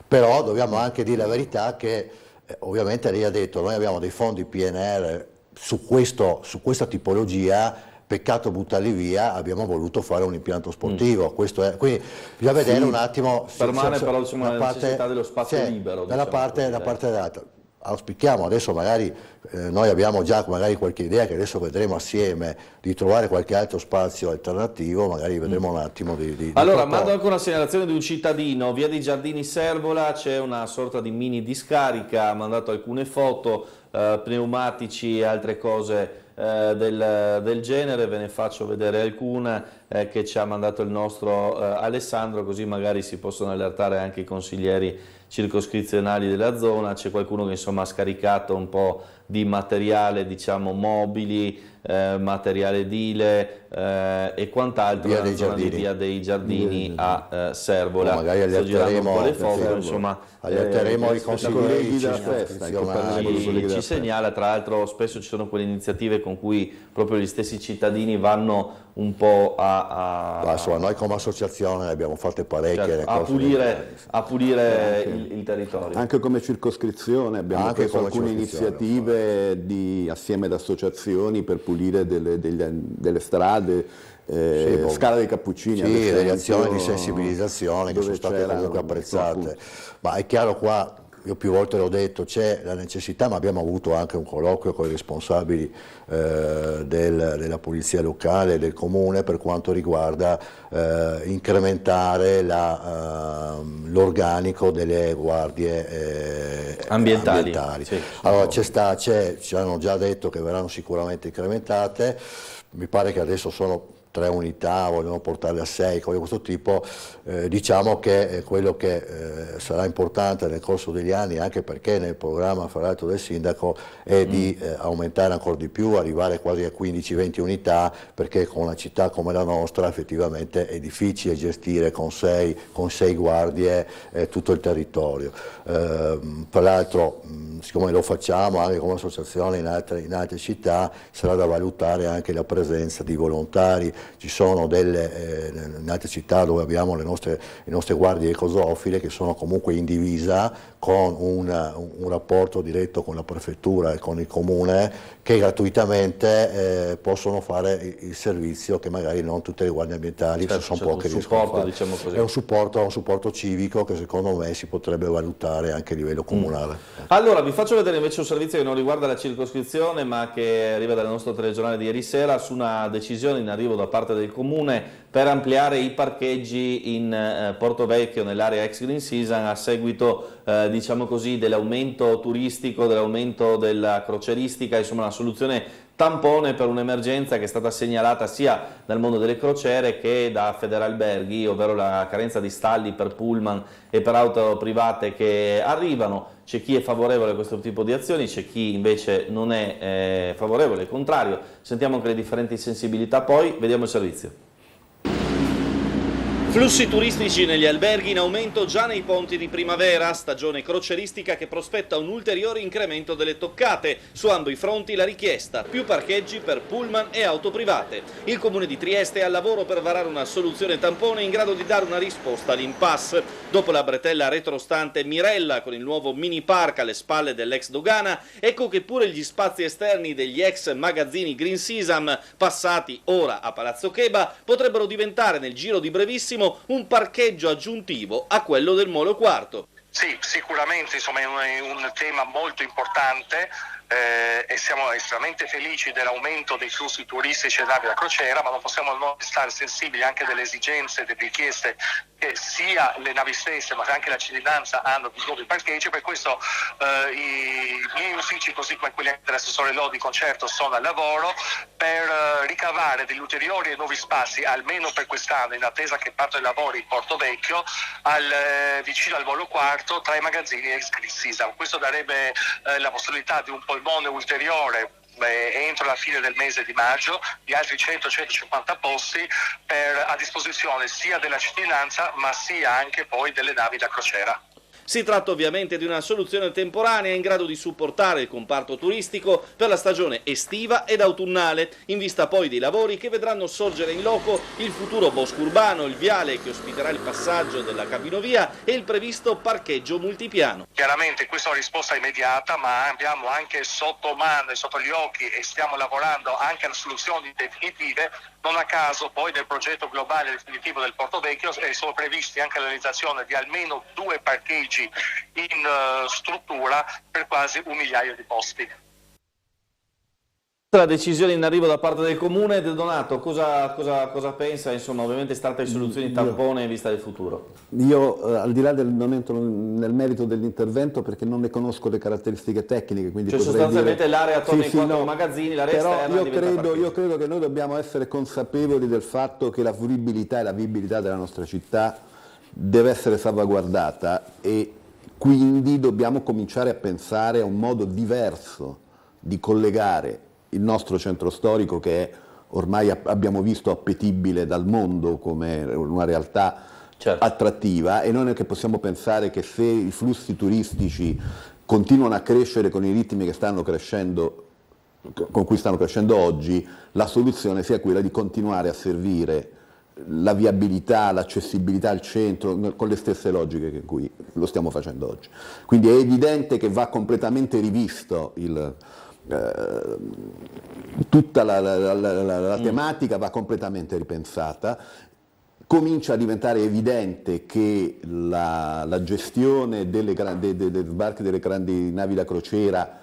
però dobbiamo anche dire la verità che ovviamente lei ha detto noi abbiamo dei fondi PNR su questa tipologia, peccato buttarli via, abbiamo voluto fare un impianto sportivo, questo è, quindi bisogna vedere un attimo.
Permane però la necessità dello spazio libero.
Da parte dell'altra. Auspichiamo adesso magari, noi abbiamo già magari qualche idea che adesso vedremo assieme di trovare qualche altro spazio alternativo, magari vedremo un attimo di
allora mando anche una segnalazione di un cittadino, via dei Giardini Servola c'è una sorta di mini discarica, ha mandato alcune foto, pneumatici e altre cose del genere, ve ne faccio vedere alcuna che ci ha mandato il nostro Alessandro, così magari si possono allertare anche i consiglieri circoscrizionali della zona. C'è qualcuno che insomma ha scaricato un po' di materiale, diciamo mobili, materiale edile e quant'altro nella zona di via dei Giardini a Servola.
Magari allerteremo
le foto, insomma,
i consiglieri della festa,
ci segnala, tra l'altro spesso ci sono quelle iniziative con cui proprio gli stessi cittadini vanno un po'
noi come associazione ne abbiamo fatte parecchie,
a pulire il territorio.
Anche come circoscrizione abbiamo preso alcune iniziative assieme ad associazioni per pulire delle strade, Scala dei Cappuccini,
delle azioni di sensibilizzazione che sono state comunque apprezzate, ma è chiaro qua. Io più volte l'ho detto, c'è la necessità, ma abbiamo avuto anche un colloquio con i responsabili della polizia locale, del comune, per quanto riguarda incrementare l'organico delle guardie ambientali. Sì, allora ci hanno già detto che verranno sicuramente incrementate, mi pare che adesso sono 3 unità, vogliono portarle a 6, cose di questo tipo. Diciamo che quello che sarà importante nel corso degli anni, anche perché nel programma fra l'altro del sindaco, è di aumentare ancora di più, arrivare quasi a 15-20 unità, perché con una città come la nostra effettivamente è difficile gestire con 6 guardie tutto il territorio. Tra l'altro, siccome lo facciamo anche come associazione in altre città, sarà da valutare anche la presenza di volontari. Ci sono in altre città dove abbiamo le nostre guardie ecozofile che sono comunque in divisa con un rapporto diretto con la prefettura e con il comune, che gratuitamente possono fare il servizio che magari non tutte le guardie ambientali sono poche riescono a fare. Diciamo così. È un supporto civico che secondo me si potrebbe valutare anche a livello comunale.
Allora vi faccio vedere invece un servizio che non riguarda la circoscrizione ma che arriva dal nostro telegiornale di ieri sera su una decisione in arrivo da parte del comune per ampliare i parcheggi in Porto Vecchio nell'area ex Green Season a seguito diciamo così dell'aumento turistico, dell'aumento della croceristica, insomma una soluzione tampone per un'emergenza che è stata segnalata sia dal mondo delle crociere che da Federalberghi, ovvero la carenza di stalli per pullman e per auto private che arrivano. C'è chi è favorevole a questo tipo di azioni, c'è chi invece non è favorevole, il contrario. Sentiamo anche le differenti sensibilità, poi vediamo il servizio.
Flussi turistici negli alberghi in aumento già nei ponti di primavera, stagione croceristica che prospetta un ulteriore incremento delle toccate. Su ambo i fronti la richiesta, più parcheggi per pullman e auto private. Il Comune di Trieste è al lavoro per varare una soluzione tampone in grado di dare una risposta all'impasse. Dopo la bretella retrostante Mirella con il nuovo mini park alle spalle dell'ex dogana, ecco che pure gli spazi esterni degli ex magazzini Green Sesam, passati ora a Palazzo Cheba, potrebbero diventare nel giro di brevissimo un parcheggio aggiuntivo a quello del Molo Quarto.
Sì, sicuramente insomma, è un tema molto importante e siamo estremamente felici dell'aumento dei flussi turistici e navi da crociera, ma non possiamo non stare sensibili anche delle esigenze e delle richieste che sia le navi stesse ma anche la cittadinanza hanno bisogno di parcheggi. Per questo i miei uffici, così come quelli dell'assessore Lodi, concerto sono al lavoro per ricavare degli ulteriori e nuovi spazi, almeno per quest'anno, in attesa che partono i lavori in Porto Vecchio, vicino al Molo Quarto, tra i magazzini e Green Sesam. Questo darebbe la possibilità di un polmone ulteriore entro la fine del mese di maggio di altri 100-150 posti a disposizione sia della cittadinanza ma sia anche poi delle navi da crociera.
Si tratta ovviamente di una soluzione temporanea in grado di supportare il comparto turistico per la stagione estiva ed autunnale, in vista poi dei lavori che vedranno sorgere in loco il futuro bosco urbano, il viale che ospiterà il passaggio della cabinovia e il previsto parcheggio multipiano.
Chiaramente questa è una risposta immediata, ma abbiamo anche sotto mano e sotto gli occhi e stiamo lavorando anche a soluzioni definitive. Non a caso poi nel progetto globale definitivo del Porto Vecchio sono previsti anche la realizzazione di almeno 2 parcheggi in struttura per quasi 1 migliaio di posti.
La decisione in arrivo da parte del Comune. De Donato, cosa pensa? Insomma, ovviamente si tratta di soluzioni tampone in vista del futuro.
Io al di là non entro nel merito dell'intervento perché non ne conosco le caratteristiche tecniche, quindi
cioè sostanzialmente l'area attorno ai 4 magazzini, l'area esterna
io credo che noi dobbiamo essere consapevoli del fatto che la fruibilità e la vivibilità della nostra città deve essere salvaguardata e quindi dobbiamo cominciare a pensare a un modo diverso di collegare il nostro centro storico, che è ormai abbiamo visto appetibile dal mondo come una realtà attrattiva, e noi non è che possiamo pensare che se i flussi turistici continuano a crescere con i ritmi che stanno crescendo, con cui stanno crescendo oggi, la soluzione sia quella di continuare a servire la viabilità, l'accessibilità al centro con le stesse logiche che in cui lo stiamo facendo oggi. Quindi è evidente che va completamente rivisto tutta la tematica, va completamente ripensata. Comincia a diventare evidente che la gestione dei sbarchi delle grandi navi da crociera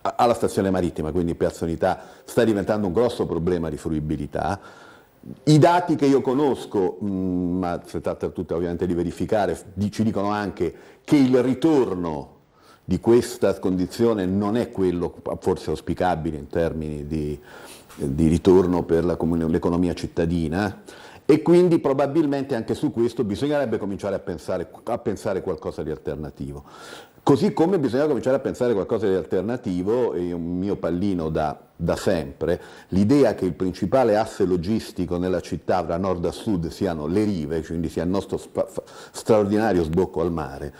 alla stazione marittima, quindi in Piazza Unità, sta diventando un grosso problema di fruibilità. I dati che io conosco, ma si tratta tutto ovviamente di verificare, ci dicono anche che il ritorno di questa condizione non è quello forse auspicabile in termini di ritorno per l'economia cittadina, e quindi probabilmente anche su questo bisognerebbe cominciare a pensare qualcosa di alternativo. Così come bisogna cominciare a pensare qualcosa di alternativo, è un mio pallino da sempre, l'idea che il principale asse logistico nella città da nord a sud siano le rive, quindi sia il nostro straordinario sbocco al mare,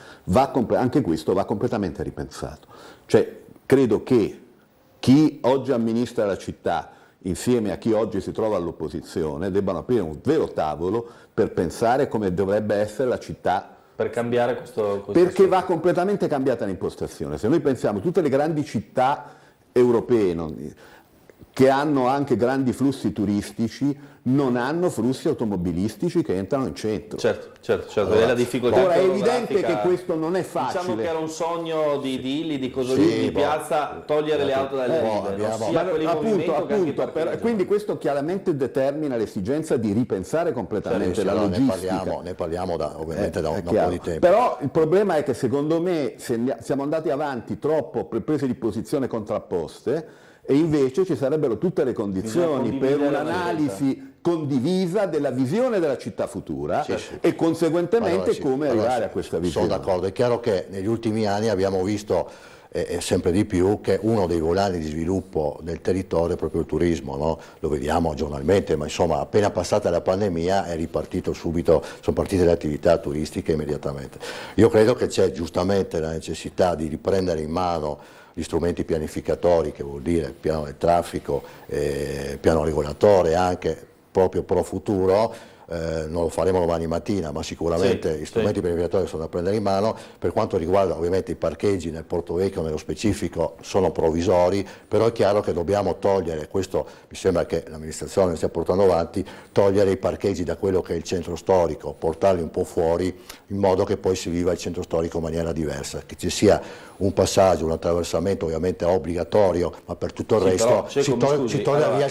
anche questo va completamente ripensato. Cioè, credo che chi oggi amministra la città, insieme a chi oggi si trova all'opposizione, debbano aprire un vero tavolo per pensare come dovrebbe essere la città.
Per cambiare questo
perché va completamente cambiata l'impostazione. Se noi pensiamo a tutte le grandi città europee che hanno anche grandi flussi turistici, non hanno flussi automobilistici che entrano in centro.
Certo, è la difficoltà.
Ora è evidente che questo non è facile.
Diciamo che era un sogno di Illy, di Cosolini, di Piazza, togliere le auto dalle rive.
Quindi questo chiaramente determina l'esigenza di ripensare completamente la logistica.
Ne parliamo ovviamente da un po' di tempo.
Però il problema è che secondo me siamo andati avanti troppo per prese di posizione contrapposte, e invece ci sarebbero tutte le condizioni per un'analisi condivisa della visione della città futura e conseguentemente come arrivare a questa visione.
Sono d'accordo, è chiaro che negli ultimi anni abbiamo visto e sempre di più che uno dei volani di sviluppo del territorio è proprio il turismo, no? Lo vediamo giornalmente, ma insomma appena passata la pandemia è ripartito subito, sono partite le attività turistiche immediatamente. Io credo che c'è giustamente la necessità di riprendere in mano gli strumenti pianificatori, che vuol dire piano del traffico, piano regolatore anche proprio pro futuro. Non lo faremo domani mattina, ma sicuramente gli strumenti pianificatori sono da prendere in mano. Per quanto riguarda ovviamente i parcheggi nel Porto Vecchio nello specifico sono provvisori, però è chiaro che dobbiamo togliere, questo mi sembra che l'amministrazione stia portando avanti, togliere i parcheggi da quello che è il centro storico, portarli un po' fuori in modo che poi si viva il centro storico in maniera diversa, che ci sia un passaggio, un attraversamento ovviamente obbligatorio, ma per tutto il resto si toglie via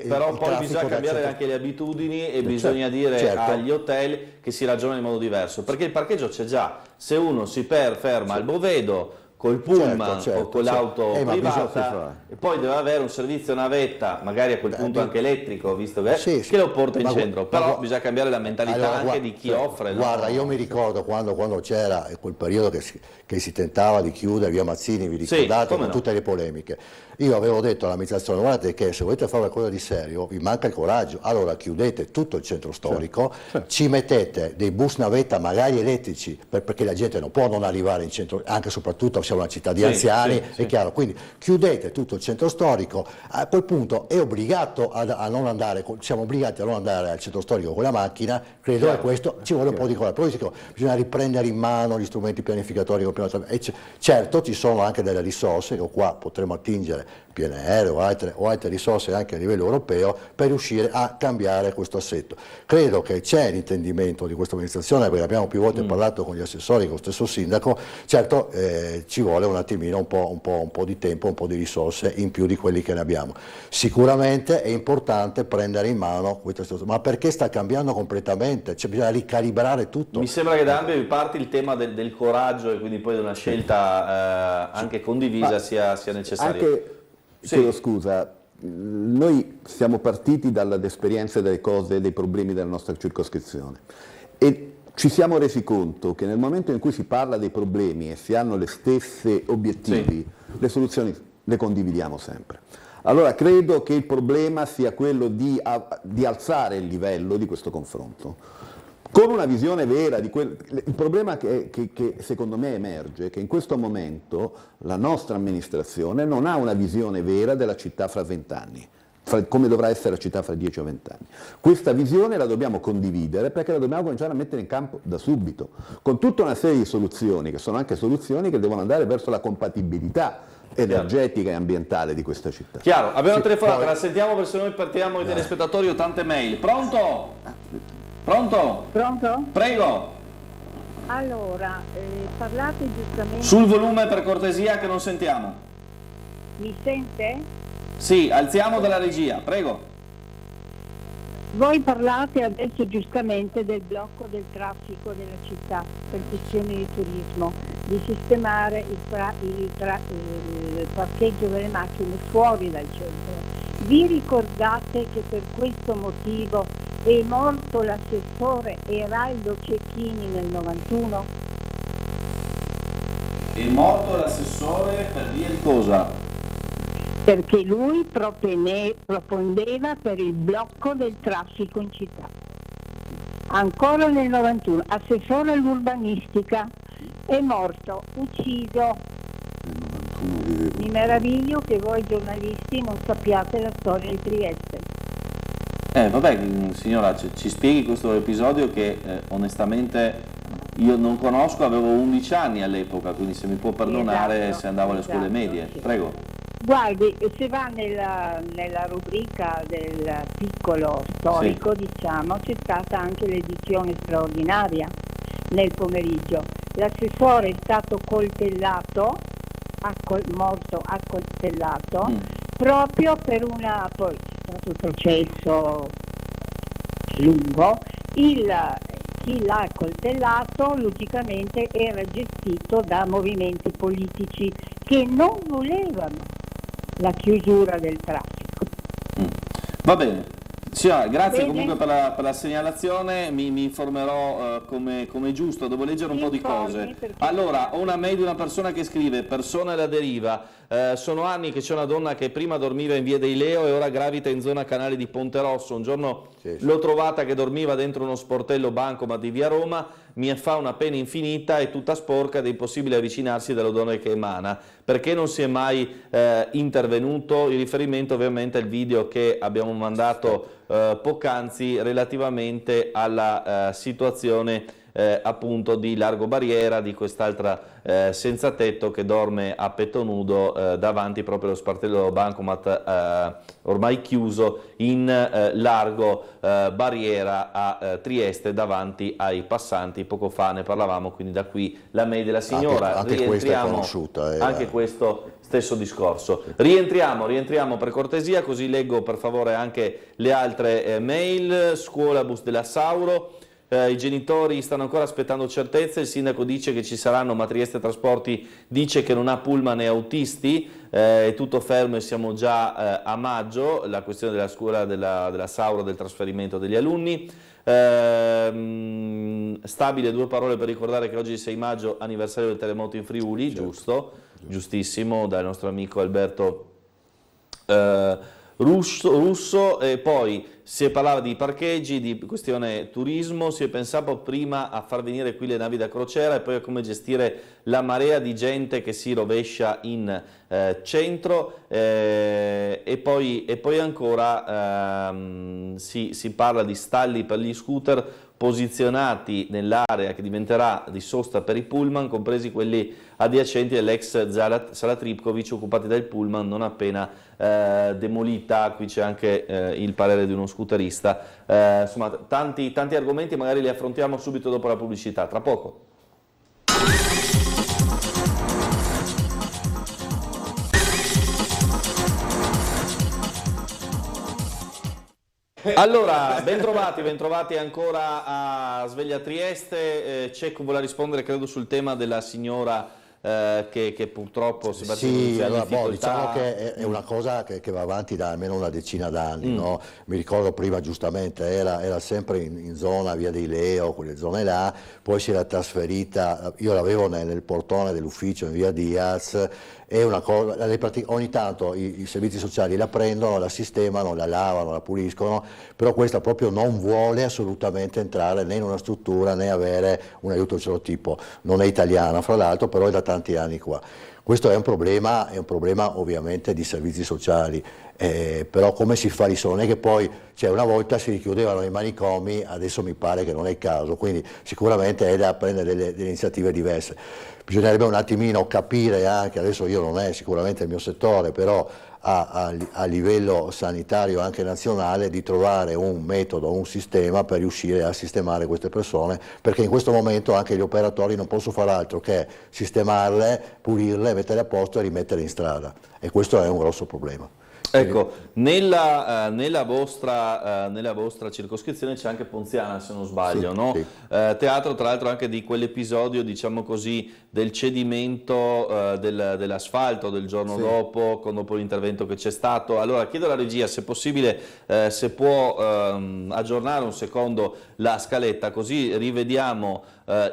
però poi bisogna cambiare anche le abitudini e bisogna dire agli hotel che si ragiona in modo diverso, perché il parcheggio c'è già, se uno si ferma al Bovedo col pullman o con l'auto privata e poi deve avere un servizio navetta, magari a quel punto anche elettrico, visto che lo porta in centro, però bisogna cambiare la mentalità anche di chi offre.
Guarda, io mi ricordo quando c'era quel periodo che si tentava di chiudere via Mazzini, vi ricordate, con tutte le polemiche. Io avevo detto all'amministrazione, guardate che se volete fare qualcosa di serio vi manca il coraggio, allora chiudete tutto il centro storico, ci mettete dei bus navetta magari elettrici, perché la gente non può non arrivare in centro, anche e soprattutto siamo una città di anziani, è chiaro, quindi chiudete tutto il centro storico, a quel punto è obbligato a non andare, siamo obbligati a non andare al centro storico con la macchina, credo che questo ci vuole un po' di coraggio, però dico, bisogna riprendere in mano gli strumenti pianificatori, e certo ci sono anche delle risorse che qua potremo attingere PNR o altre risorse anche a livello europeo per riuscire a cambiare questo assetto. Credo che c'è l'intendimento di questa amministrazione, perché abbiamo più volte parlato con gli assessori, con lo stesso sindaco, certo ci vuole un attimino un po' di tempo, un po' di risorse in più di quelli che ne abbiamo. Sicuramente è importante prendere in mano questa situazione, ma perché sta cambiando completamente, bisogna ricalibrare tutto.
Mi sembra che da ambe parti il tema del coraggio e quindi poi di una scelta anche condivisa sia necessaria.
Chiedo scusa, noi siamo partiti dall'esperienza delle cose, dei problemi della nostra circoscrizione e ci siamo resi conto che nel momento in cui si parla dei problemi e si hanno le stesse obiettivi, le soluzioni le condividiamo sempre. Allora credo che il problema sia quello di alzare il livello di questo confronto. Con una visione vera di il problema che secondo me emerge è che in questo momento la nostra amministrazione non ha una visione vera della città fra 20 anni, come dovrà essere la città fra 10 o 20 anni. Questa visione la dobbiamo condividere perché la dobbiamo cominciare a mettere in campo da subito, con tutta una serie di soluzioni che sono anche soluzioni che devono andare verso la compatibilità energetica e ambientale di questa città.
Chiaro, abbiamo una telefonata, la sentiamo perché se noi partiamo i telespettatori o tante mail. Pronto? Pronto?
Pronto?
Prego.
Allora, parlate giustamente...
Sul volume per cortesia che non sentiamo.
Mi sente?
Sì, alziamo dalla regia, prego.
Voi parlate adesso giustamente del blocco del traffico della città per questioni di turismo, di sistemare il parcheggio delle macchine fuori dal centro. Vi ricordate che per questo motivo è morto l'assessore Eraldo Cecchini nel 91?
È morto l'assessore per via di cosa?
Perché lui propondeva per il blocco del traffico in città. Ancora nel 91, assessore all'urbanistica, è morto, ucciso. Mi meraviglio che voi giornalisti non sappiate la storia di Trieste.
Vabbè, signora, ci spieghi questo episodio che onestamente io non conosco, avevo 11 anni all'epoca, quindi se mi può perdonare se andavo alle scuole medie.
Sì.
Prego.
Guardi, se va nella rubrica del piccolo storico, diciamo, c'è stata anche l'edizione straordinaria nel pomeriggio. L'assessore è stato coltellato, morto accoltellato, proprio per poi è stato un processo lungo, chi l'ha accoltellato logicamente era gestito da movimenti politici che non volevano la chiusura del traffico.
Va bene. Grazie.
Bene.
Comunque per la segnalazione, mi informerò come giusto. Devo leggere un po' di cose. Allora, ho una mail di una persona che scrive: persona alla deriva. Sono anni che c'è una donna che prima dormiva in via dei Leo e ora gravita in zona Canale di Ponte Rosso. Un giorno l'ho trovata che dormiva dentro uno sportello bancomat di via Roma, mi fa una pena infinita, è tutta sporca ed è impossibile avvicinarsi dall'odore che emana. Perché non si è mai intervenuto? Il riferimento ovviamente al video che abbiamo mandato poc'anzi relativamente alla situazione appunto di Largo Barriera, di quest'altra senza tetto che dorme a petto nudo davanti proprio allo sportello bancomat ormai chiuso in Largo Barriera a Trieste, davanti ai passanti. Poco fa ne parlavamo, quindi da qui la mail della signora.
Anche questa è conosciuta.
Anche questo stesso discorso. Rientriamo per cortesia, così leggo per favore anche le altre mail. Scuolabus della Sauro. I genitori stanno ancora aspettando certezze, il sindaco dice che ci saranno, ma Trieste Trasporti dice che non ha pullman e autisti, è tutto fermo e siamo già a maggio. La questione della scuola della Sauro, del trasferimento degli alunni. Stabile, 2 parole per ricordare che oggi è 6 maggio, anniversario del terremoto in Friuli, giustissimo, dal nostro amico Alberto Russo. E poi si parlava di parcheggi, di questione turismo, si è pensato prima a far venire qui le navi da crociera e poi a come gestire la marea di gente che si rovescia in centro, e poi ancora si parla di stalli per gli scooter posizionati nell'area che diventerà di sosta per i pullman, compresi quelli adiacenti all'ex Sala Tripkovic, occupati dal pullman non appena demolita. Qui c'è anche il parere di uno scooterista. Insomma, tanti argomenti, magari li affrontiamo subito dopo la pubblicità, tra poco. Allora, bentrovati ancora a Sveglia Trieste. Cecco vuole rispondere, credo, sul tema della signora che purtroppo si batte in difficoltà.
Diciamo che è una cosa che va avanti da almeno una decina d'anni, no? Mi ricordo prima giustamente era sempre in zona via dei Leo, quelle zone là, poi si era trasferita, io l'avevo nel portone dell'ufficio in via Diaz. È una cosa, ogni tanto i servizi sociali la prendono, la sistemano, la lavano, la puliscono, però questa proprio non vuole assolutamente entrare né in una struttura né avere un aiuto di certo tipo. Non è italiana, fra l'altro, però è da tanti anni qua. Questo è un problema ovviamente di servizi sociali, però come si fa a risolvere? Non è che poi, una volta si richiudevano i manicomi, adesso mi pare che non è il caso, quindi sicuramente è da prendere delle iniziative diverse. Bisognerebbe un attimino capire anche, adesso io non è sicuramente il mio settore, però a livello sanitario anche nazionale, di trovare un metodo, un sistema per riuscire a sistemare queste persone, perché in questo momento anche gli operatori non possono fare altro che sistemarle, pulirle, metterle a posto e rimetterle in strada, e questo è un grosso problema.
Ecco, nella vostra circoscrizione c'è anche Ponziana, se non sbaglio, no?
Sì.
Teatro tra l'altro anche di quell'episodio, diciamo così, del cedimento dell'asfalto del giorno dopo l'intervento che c'è stato. Allora chiedo alla regia se è possibile, se può aggiornare un secondo la scaletta, così rivediamo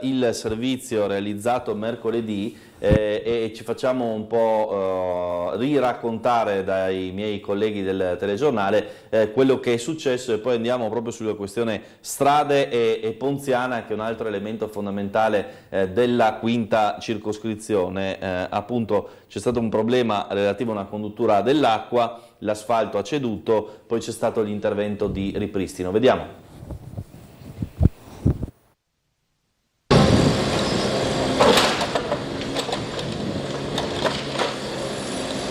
il servizio realizzato mercoledì e ci facciamo un po' riraccontare dai miei colleghi del telegiornale quello che è successo, e poi andiamo proprio sulla questione strade e Ponziana, che è un altro elemento fondamentale della quinta circoscrizione. Appunto c'è stato un problema relativo a una conduttura dell'acqua, l'asfalto ha ceduto, poi c'è stato l'intervento di ripristino. Vediamo.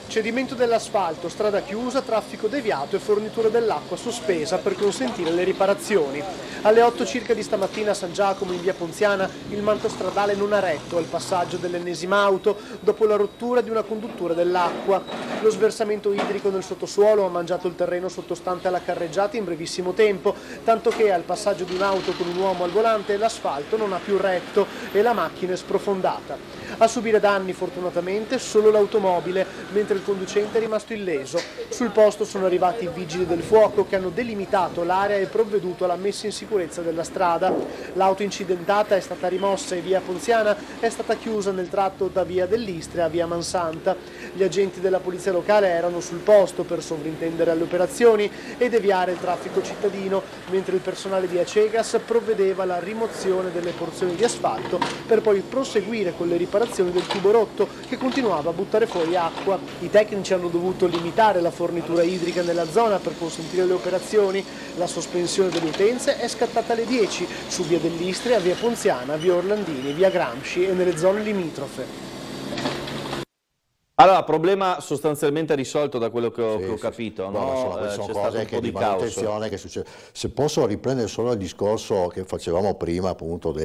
Cedimento dell'asfalto, strada chiusa, traffico deviato e fornitura dell'acqua sospesa per consentire le riparazioni. Alle 8 circa di stamattina a San Giacomo, in via Ponziana, il manto stradale non ha retto al passaggio dell'ennesima auto dopo la rottura di una conduttura dell'acqua. Lo sversamento idrico nel sottosuolo ha mangiato il terreno sottostante alla carreggiata in brevissimo tempo, tanto che al passaggio di un'auto con un uomo al volante l'asfalto non ha più retto e la macchina è sprofondata. A subire danni fortunatamente solo l'automobile, mentre il conducente è rimasto illeso. Sul posto sono arrivati i vigili del fuoco che hanno delimitato l'area e provveduto alla messa in sicurezza della strada. L'auto incidentata è stata rimossa e via Ponziana è stata chiusa nel tratto da via dell'Istria a via Mansanta. Gli agenti della polizia locale erano sul posto per sovrintendere alle operazioni e deviare il traffico cittadino, mentre il personale di Acegas provvedeva alla rimozione delle porzioni di asfalto per poi proseguire con le riparazioni del tubo rotto che continuava a buttare fuori acqua. I tecnici hanno dovuto limitare la fornitura idrica nella zona per consentire le operazioni. La sospensione delle utenze è scattata alle 10 su via dell'Istria, via Ponziana, via Orlandini, via Gramsci e nelle zone limitrofe.
Allora, problema sostanzialmente risolto da quello che ho capito, no?
Sono
C'è stato
cose
un
che
po'
di
di caos.
manutenzione che succede. Se posso riprendere solo il discorso che facevamo prima, appunto,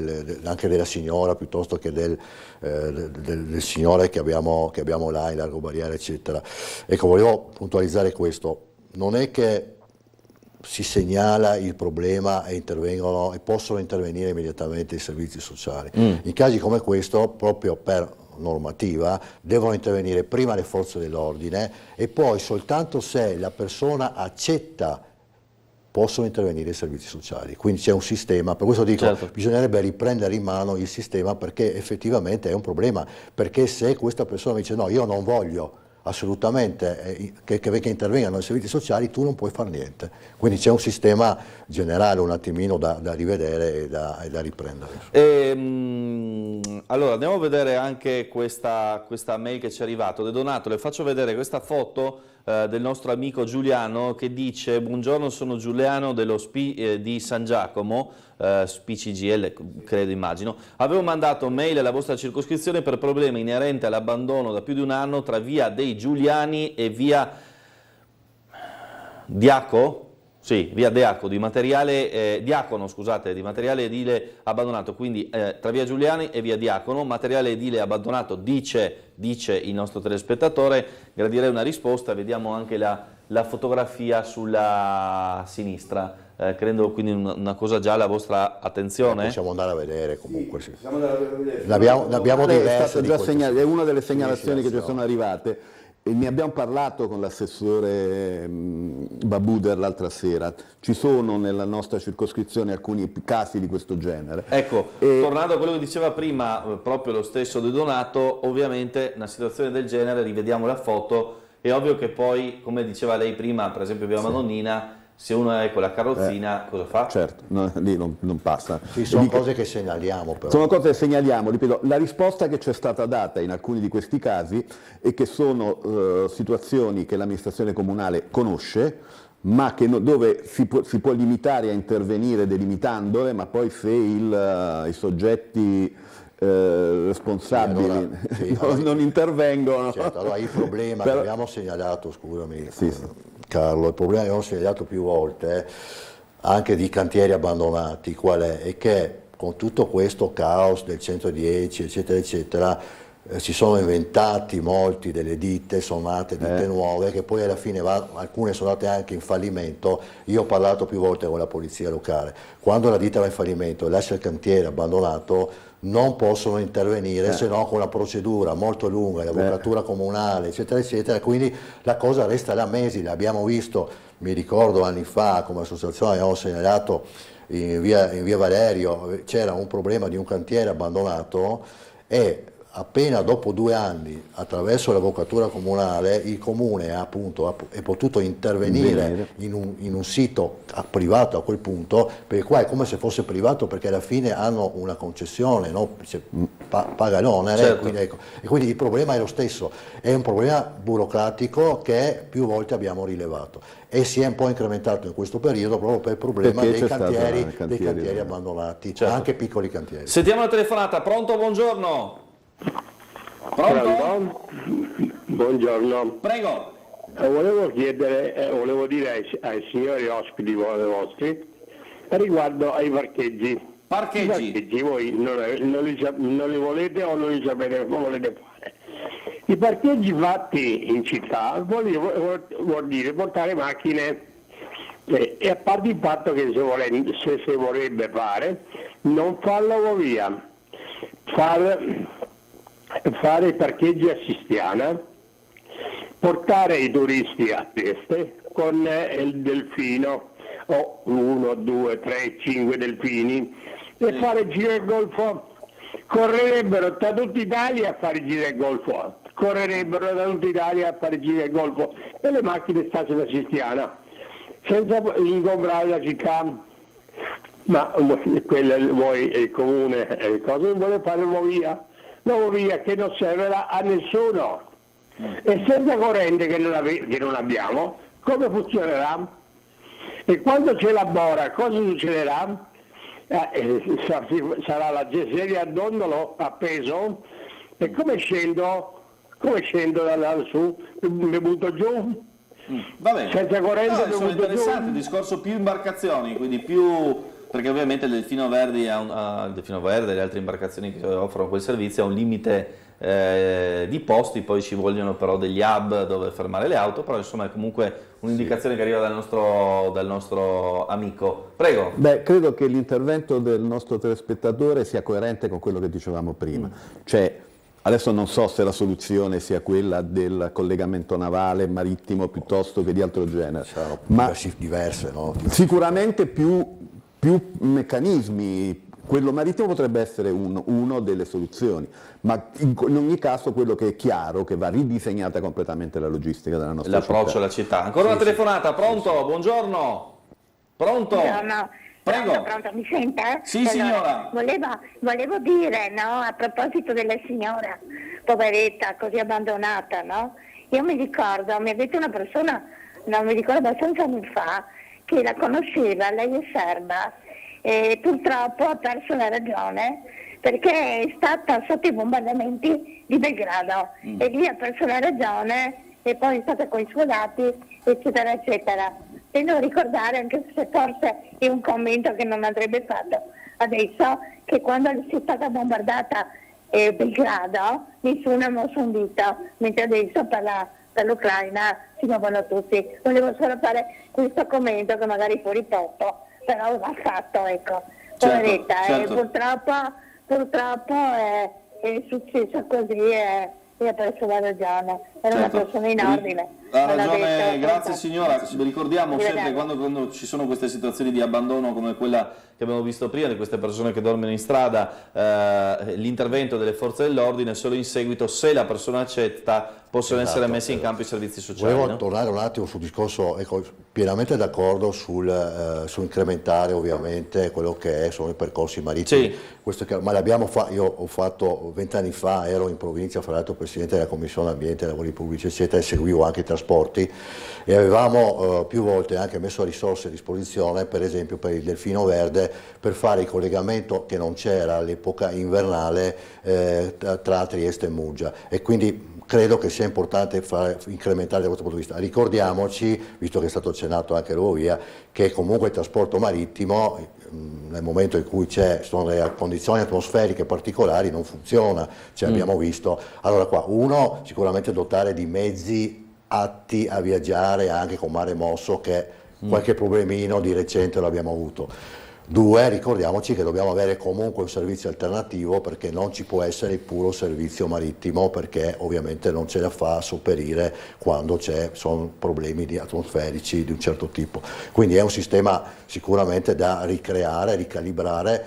anche della signora piuttosto che del signore che abbiamo là in Largo Barriera, eccetera. Ecco, volevo puntualizzare questo. Non è che si segnala il problema e intervengono e possono intervenire immediatamente i servizi sociali. In casi come questo, proprio per normativa, devono intervenire prima le forze dell'ordine e poi soltanto se la persona accetta possono intervenire i servizi sociali. Quindi c'è un sistema, per questo dico, bisognerebbe riprendere in mano il sistema, perché effettivamente è un problema, perché se questa persona dice no, io non voglio assolutamente che intervengano i servizi sociali, tu non puoi fare niente. Quindi c'è un sistema generale un attimino da rivedere e da riprendere.
Allora andiamo a vedere anche questa mail che ci è arrivata. De Donato, le faccio vedere questa foto del nostro amico Giuliano che dice: buongiorno, sono Giuliano dello SPI di San Giacomo, SPI CGL credo, immagino. Avevo mandato mail alla vostra circoscrizione per problemi inerenti all'abbandono da più di un anno tra via dei Giuliani e via Diaco? Sì, via Diaco, di materiale, Diacono, scusate, di materiale edile abbandonato, quindi tra via Giuliani e via Diacono, materiale edile abbandonato, dice il nostro telespettatore. Gradirei una risposta. Vediamo anche la fotografia sulla sinistra, credo quindi una cosa già alla vostra attenzione.
Possiamo andare a vedere comunque, sì.
L'abbiamo
diverse di
è una delle segnalazioni che ci sono arrivate. Ne abbiamo parlato con l'assessore Babuder l'altra sera. Ci sono nella nostra circoscrizione alcuni casi di questo genere.
Ecco, tornando a quello che diceva prima proprio lo stesso De Donato, ovviamente una situazione del genere, rivediamo la foto, è ovvio che poi, come diceva lei prima, per esempio via Madonnina, se uno è con la carrozzina, cosa fa?
Certo, lì non passa.
Sì, sono cose che segnaliamo però.
Sono cose che segnaliamo, ripeto, la risposta che ci è stata data in alcuni di questi casi è che sono situazioni che l'amministrazione comunale conosce, ma che dove si può limitare a intervenire delimitandole, ma poi se i soggetti responsabili non intervengono.
Certo, allora il problema che abbiamo segnalato, scusami Carlo, il problema che abbiamo segnalato più volte anche di cantieri abbandonati, qual è? È che con tutto questo caos del 110 eccetera eccetera si sono inventati molti delle ditte, sono nate ditte nuove che poi alla fine alcune sono andate anche in fallimento. Io ho parlato più volte con la polizia locale, quando la ditta va in fallimento e lascia il cantiere abbandonato non possono intervenire se no con una procedura molto lunga, l'avvocatura comunale eccetera eccetera, quindi la cosa resta là mesi. L'abbiamo visto, mi ricordo anni fa come associazione abbiamo segnalato in via Valerio, c'era un problema di un cantiere abbandonato e appena dopo 2 anni, attraverso l'avvocatura comunale, il comune è potuto intervenire in un sito privato a quel punto, perché qua è come se fosse privato perché alla fine hanno una concessione, no? Paga l'onere, e quindi il problema è lo stesso, è un problema burocratico che più volte abbiamo rilevato e si è un po' incrementato in questo periodo proprio per il problema dei cantieri abbandonati, anche piccoli cantieri.
Sentiamo la telefonata. Pronto, buongiorno. Pronto?
Buongiorno.
Prego.
Volevo dire ai signori ospiti vostri riguardo ai parcheggi. I parcheggi voi non li volete o non li sapete come volete fare. I parcheggi fatti in città vuol dire portare macchine e a parte il fatto che se si vorrebbe fare, non farlo via, fare parcheggi a Sistiana, portare i turisti a Trieste con il delfino, o 1, 2, 3, 5 delfini, e fare il giro del Golfo. Correrebbero da tutta Italia a fare il giro del Golfo, correrebbero da tutta Italia a fare il giro del Golfo e le macchine stassero a Sistiana, senza ingombrare la città. Ma il comune cosa vuole fare una via che non servirà a nessuno, e senza corrente che non abbiamo, come funzionerà? E quando si elabora, cosa succederà? Sarà la sedia a dondolo appeso, e come scendo da lassù, mi butto giù?
Va bene.
Senza corrente mi
sono
butto
interessanti,
giù.
il discorso più imbarcazioni, quindi più, perché ovviamente il Delfino Verde e le altre imbarcazioni che offrono quel servizio ha un limite di posti, poi ci vogliono però degli hub dove fermare le auto, però insomma è comunque un'indicazione che arriva dal nostro amico. Prego.
Beh, credo che l'intervento del nostro telespettatore sia coerente con quello che dicevamo prima, cioè adesso non so se la soluzione sia quella del collegamento navale, marittimo, piuttosto che di altro genere, ma
diverse, no?
Sicuramente più meccanismi. Quello marittimo potrebbe essere uno delle soluzioni, ma in ogni caso quello che è chiaro che va ridisegnata completamente la logistica della nostra città.
L'approccio alla città. Ancora una telefonata, pronto? Buongiorno. Pronto?
Buongiorno.
Prego.
Pronto, mi sente?
Sì, signora.
Volevo dire, no, a proposito della signora poveretta, così abbandonata, no? Io mi ricordo, mi ha detto una persona, non mi ricordo abbastanza anni fa, che la conosceva, lei è serba, e purtroppo ha perso la ragione perché è stata sotto i bombardamenti di Belgrado e lì ha perso la ragione e poi è stata con i suoi dati, eccetera eccetera. Devo ricordare, anche se forse è un commento che non andrebbe fatto adesso, che quando è stata bombardata Belgrado nessuno ha mosso un dito, mentre adesso per l'Ucraina si muovono tutti. Volevo solo fare questo commento che magari fuori posto, però va fatto, ecco. Poveretta,
certo.
Purtroppo è successo così e ha perso la ragione. Era una persona in ordine.
Ha ragione, grazie signora. Ricordiamo sempre quando ci sono queste situazioni di abbandono come quella che abbiamo visto prima, di queste persone che dormono in strada, l'intervento delle forze dell'ordine solo in seguito, se la persona accetta, possono essere messi in campo i servizi sociali.
Volevo tornare un attimo sul discorso, ecco, pienamente d'accordo su incrementare ovviamente quello che sono i percorsi marittimi. Sì. Ma l'abbiamo fatto, io ho fatto 20 anni fa, ero in provincia, fra l'altro presidente della Commissione Ambiente, Lavori Pubblici eccetera, e seguivo anche i trasporti e avevamo più volte anche messo risorse a disposizione, per esempio per il Delfino Verde, per fare il collegamento che non c'era all'epoca invernale tra Trieste e Muggia, e quindi credo che sia importante incrementare da questo punto di vista. Ricordiamoci, visto che è stato accennato anche l'Eurovia, che comunque il trasporto marittimo nel momento in cui sono delle condizioni atmosferiche particolari non funziona, abbiamo visto. Allora qua, uno, sicuramente dotare di mezzi atti a viaggiare anche con mare mosso, che qualche problemino di recente l'abbiamo avuto. Due, ricordiamoci che dobbiamo avere comunque un servizio alternativo, perché non ci può essere il puro servizio marittimo, perché ovviamente non ce la fa a sopperire quando sono problemi atmosferici di un certo tipo. Quindi è un sistema sicuramente da ricreare, ricalibrare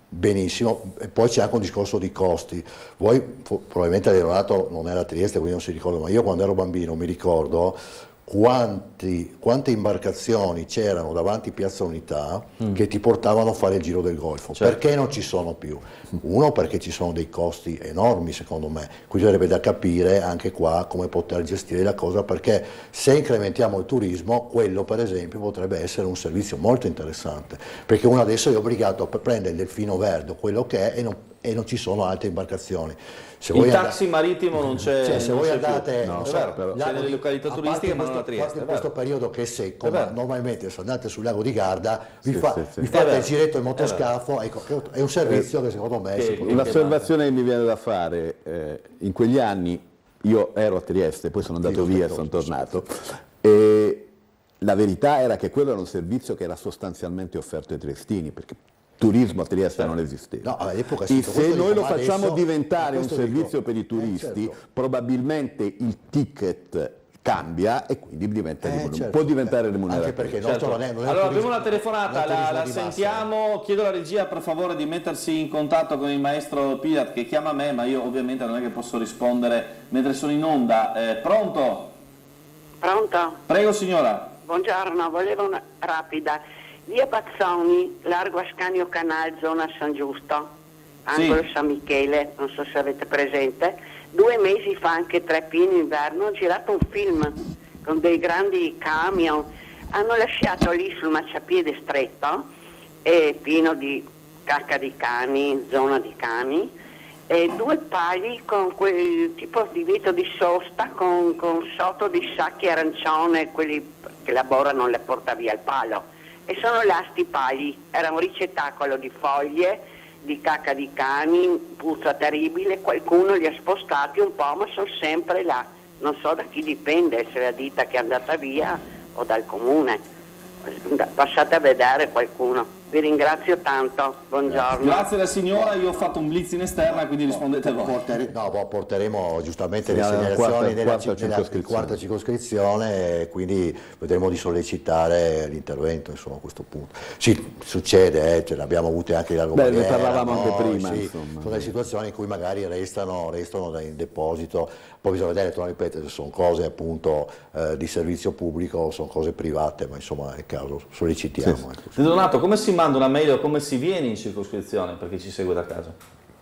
benissimo. E poi c'è anche un discorso di costi. Voi probabilmente l'Aeronato non era a Trieste, quindi non si ricorda, ma io quando ero bambino mi ricordo quante imbarcazioni c'erano davanti Piazza Unità che ti portavano a fare il giro del Golfo. Certo. Perché non ci sono più? Uno, perché ci sono dei costi enormi secondo me, quindi sarebbe da capire anche qua come poter gestire la cosa, perché se incrementiamo il turismo, quello per esempio potrebbe essere un servizio molto interessante, perché uno adesso è obbligato a prendere il Delfino Verde, quello che è, e non ci sono altre imbarcazioni.
Il taxi marittimo non c'è,
se voi andate,
c'è nelle località turistiche, ma non a Trieste.
In questo periodo che è secco, ma normalmente se andate sul lago di Garda vi fate il giretto in motoscafo, ecco, è un servizio che secondo me è
un'osservazione che mi viene da fare. In quegli anni io ero a Trieste, poi sono andato via e sono tornato, e la verità era che quello era un servizio che era sostanzialmente offerto ai triestini, perché turismo a Trieste non esisteva.
No, all'epoca
e se noi lo facciamo
adesso,
diventare un servizio per i turisti,
certo.
probabilmente il ticket cambia e quindi
certo.
può diventare remunerativo.
Anche perché il
Certo.
nostro non è
Allora abbiamo una telefonata, la
di
sentiamo. Chiedo alla regia per favore di mettersi in contatto con il maestro Pilat che chiama me, ma io ovviamente non è che posso rispondere mentre sono in onda. Pronto?
Pronto?
Prego signora.
Buongiorno, volevo una rapida. Via Bazzoni, largo Ascanio Canal, zona San Giusto, angolo San Michele, non so se avete presente. 2 mesi fa, anche 3 pieni inverno, ho girato un film con dei grandi camion. Hanno lasciato lì sul marciapiede stretto, pieno di cacca di cani, zona di cani, e 2 pali con quel tipo di vetro di sosta con sotto di sacchi arancione, quelli che la borra non le porta via il palo. E sono là sti pali, era un ricettacolo di foglie, di cacca di cani, puzza terribile, qualcuno li ha spostati un po', ma sono sempre là. Non so da chi dipende, se la ditta che è andata via o dal comune. Passate a vedere qualcuno. Vi ringrazio tanto, buongiorno.
Grazie alla signora, io ho fatto un blitz in esterna, quindi rispondete voi.
Porteremo giustamente le segnalazioni della quarta circoscrizione e quindi vedremo di sollecitare l'intervento, insomma, a questo punto. Sì, succede, ce l'abbiamo avute anche da Lombardia.
Ne parlavamo anche prima.
Sì, sono delle situazioni in cui magari restano in deposito, poi bisogna vedere, torno a ripetere, se sono cose appunto di servizio pubblico o sono cose private, ma insomma nel caso sollecitiamo.
Sì.
Ecco.
Donato, come si manda una mail o come si viene in circoscrizione per chi ci segue da casa?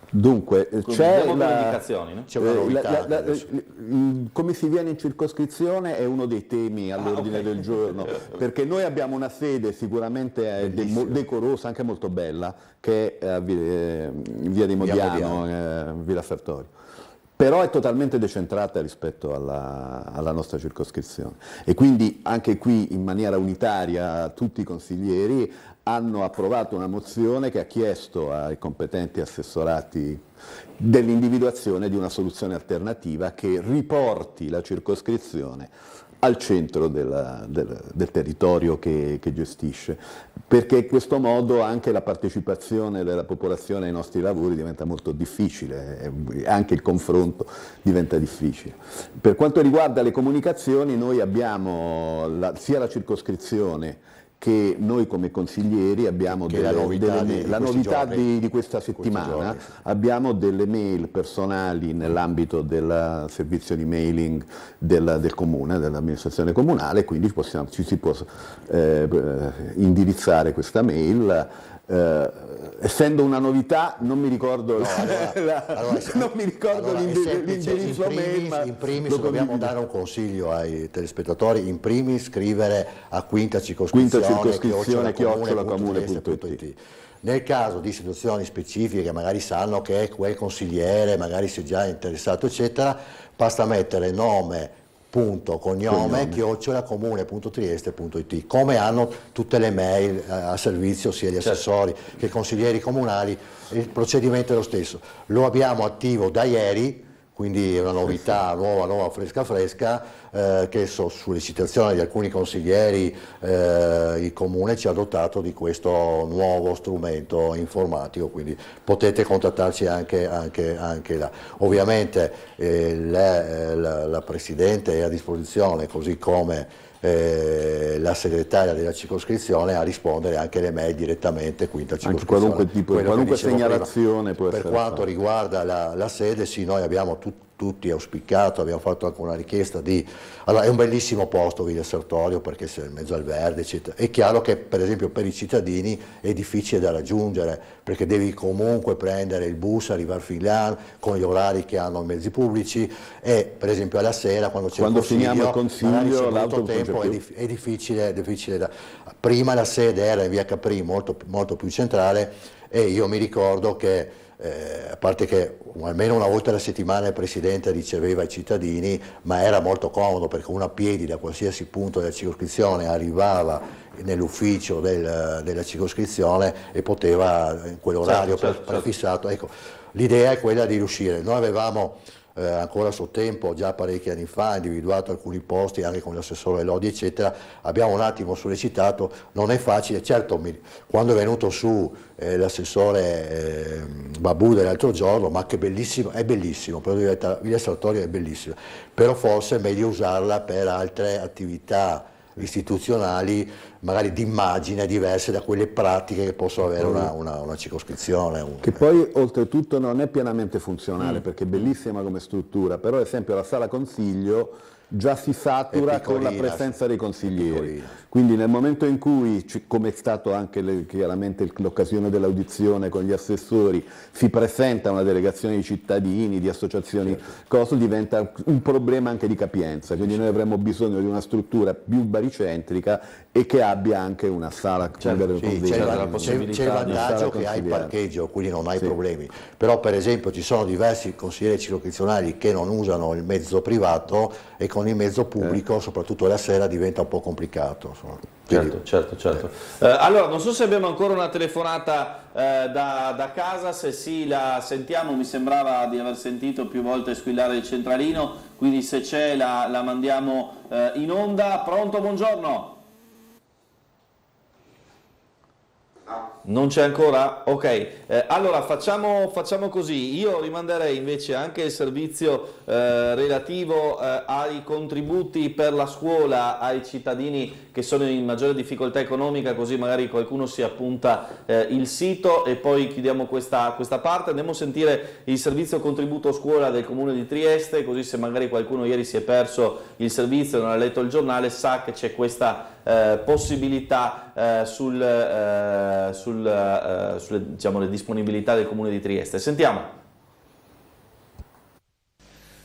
Dunque, c'è
indicazioni, no?
C'è una novità.
Come si viene in circoscrizione è uno dei temi all'ordine del giorno, perché noi abbiamo una sede sicuramente decorosa, anche molto bella, che è in via di Modiano, Villa Sertorio. Però è totalmente decentrata rispetto alla nostra circoscrizione e quindi anche qui in maniera unitaria tutti i consiglieri hanno approvato una mozione che ha chiesto ai competenti assessorati dell'individuazione di una soluzione alternativa che riporti la circoscrizione al centro del territorio che gestisce, perché in questo modo anche la partecipazione della popolazione ai nostri lavori diventa molto difficile, anche il confronto diventa difficile. Per quanto riguarda le comunicazioni, noi abbiamo sia la circoscrizione che noi come consiglieri abbiamo la novità di questa settimana, abbiamo delle mail personali nell'ambito del servizio di mailing del comune, dell'amministrazione comunale, quindi ci si può indirizzare questa mail. Essendo una novità non mi ricordo l'indirizzo mail, ma
in primis dobbiamo dare un consiglio ai telespettatori, in primis scrivere a quinta circoscrizione @comune.it. Nel caso di situazioni specifiche, magari sanno che quel consigliere magari si è già interessato eccetera, basta mettere nome cognome @comune.trieste.it, come hanno tutte le mail a servizio sia gli assessori che i consiglieri comunali. Il procedimento è lo stesso, lo abbiamo attivo da ieri, quindi è una novità nuova, fresca, che su sollecitazione di alcuni consiglieri il Comune ci ha dotato di questo nuovo strumento informatico, quindi potete contattarci anche là. Ovviamente la Presidente è a disposizione, così come la segretaria della circoscrizione, a rispondere anche alle mail direttamente, quinta circoscrizione.
Qualunque segnalazione può essere
per quanto riguarda la sede, sì, noi abbiamo tutti auspicato, abbiamo fatto anche una richiesta allora, è un bellissimo posto Villa Sertorio perché sei in mezzo al verde, eccetera. È chiaro che per esempio per i cittadini è difficile da raggiungere perché devi comunque prendere il bus, arrivare fin là con gli orari che hanno i mezzi pubblici e per esempio alla sera quando
finiamo il consiglio
l'autobus tempo è difficile prima la sede era in via Capri, molto più centrale, e io mi ricordo che a parte che almeno una volta alla settimana il Presidente riceveva i cittadini, ma era molto comodo perché uno a piedi da qualsiasi punto della circoscrizione arrivava nell'ufficio della circoscrizione e poteva in quell'orario prefissato. Ecco, l'idea è quella di riuscire. Noi avevamo ancora a suo tempo, già parecchi anni fa, ha individuato alcuni posti anche con l'assessore Lodi eccetera, abbiamo un attimo sollecitato, non è facile, certo quando è venuto su l'assessore Babuda l'altro giorno, ma che bellissimo, è bellissimo, però Villa Sartorio è bellissimo, però forse è meglio usarla per altre attività istituzionali, magari di immagine diverse da quelle pratiche che possono avere una circoscrizione.
Che poi oltretutto non è pienamente funzionale, perché è bellissima come struttura, però ad esempio la sala consiglio già si satura con la presenza dei consiglieri, quindi nel momento in cui, come è stato anche chiaramente l'occasione dell'audizione con gli assessori, si presenta una delegazione di cittadini, di associazioni, cosa diventa un problema anche di capienza, quindi noi avremmo bisogno di una struttura più baricentrica e che abbia anche una sala
c'è il vantaggio che hai il parcheggio, quindi non hai problemi, però per esempio ci sono diversi consiglieri circoscrizionali che non usano il mezzo privato e con il mezzo pubblico, soprattutto la sera, diventa un po' complicato.
Certo. Allora, non so se abbiamo ancora una telefonata da casa, se sì la sentiamo, mi sembrava di aver sentito più volte squillare il centralino, quindi se c'è la mandiamo in onda. Pronto, buongiorno? Non c'è ancora? Ok, allora facciamo così, io rimanderei invece anche il servizio relativo ai contributi per la scuola ai cittadini che sono in maggiore difficoltà economica, così magari qualcuno si appunta il sito e poi chiudiamo questa parte. Andiamo a sentire il servizio contributo scuola del Comune di Trieste, così se magari qualcuno ieri si è perso il servizio e non ha letto il giornale sa che c'è questa possibilità sulle diciamo, le disponibilità del Comune di Trieste. Sentiamo.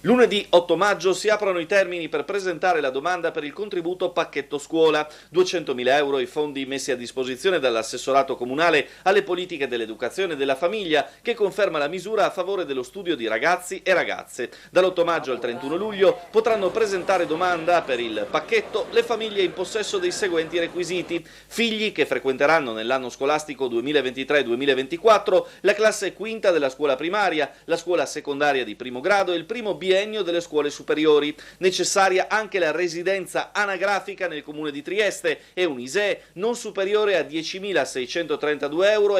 Lunedì 8 maggio si aprono i termini per presentare la domanda per il contributo pacchetto scuola, 200.000 euro i fondi messi a disposizione dall'assessorato comunale alle politiche dell'educazione e della famiglia, che conferma la misura a favore dello studio di ragazzi e ragazze. Dall'8 maggio al 31 luglio potranno presentare domanda per il pacchetto le famiglie in possesso dei seguenti requisiti: figli che frequenteranno nell'anno scolastico 2023-2024 la classe quinta della scuola primaria, la scuola secondaria di primo grado e il primo biennio delle scuole superiori. Necessaria anche la residenza anagrafica nel Comune di Trieste e un ISEE non superiore a 10.632,94 euro.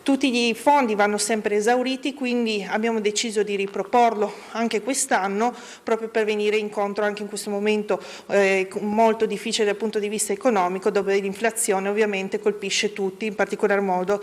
Tutti i fondi vanno sempre esauriti, quindi abbiamo deciso di riproporlo anche quest'anno, proprio per venire incontro anche in questo momento molto difficile dal punto di vista economico, dove l'inflazione ovviamente colpisce tutti, in particolar modo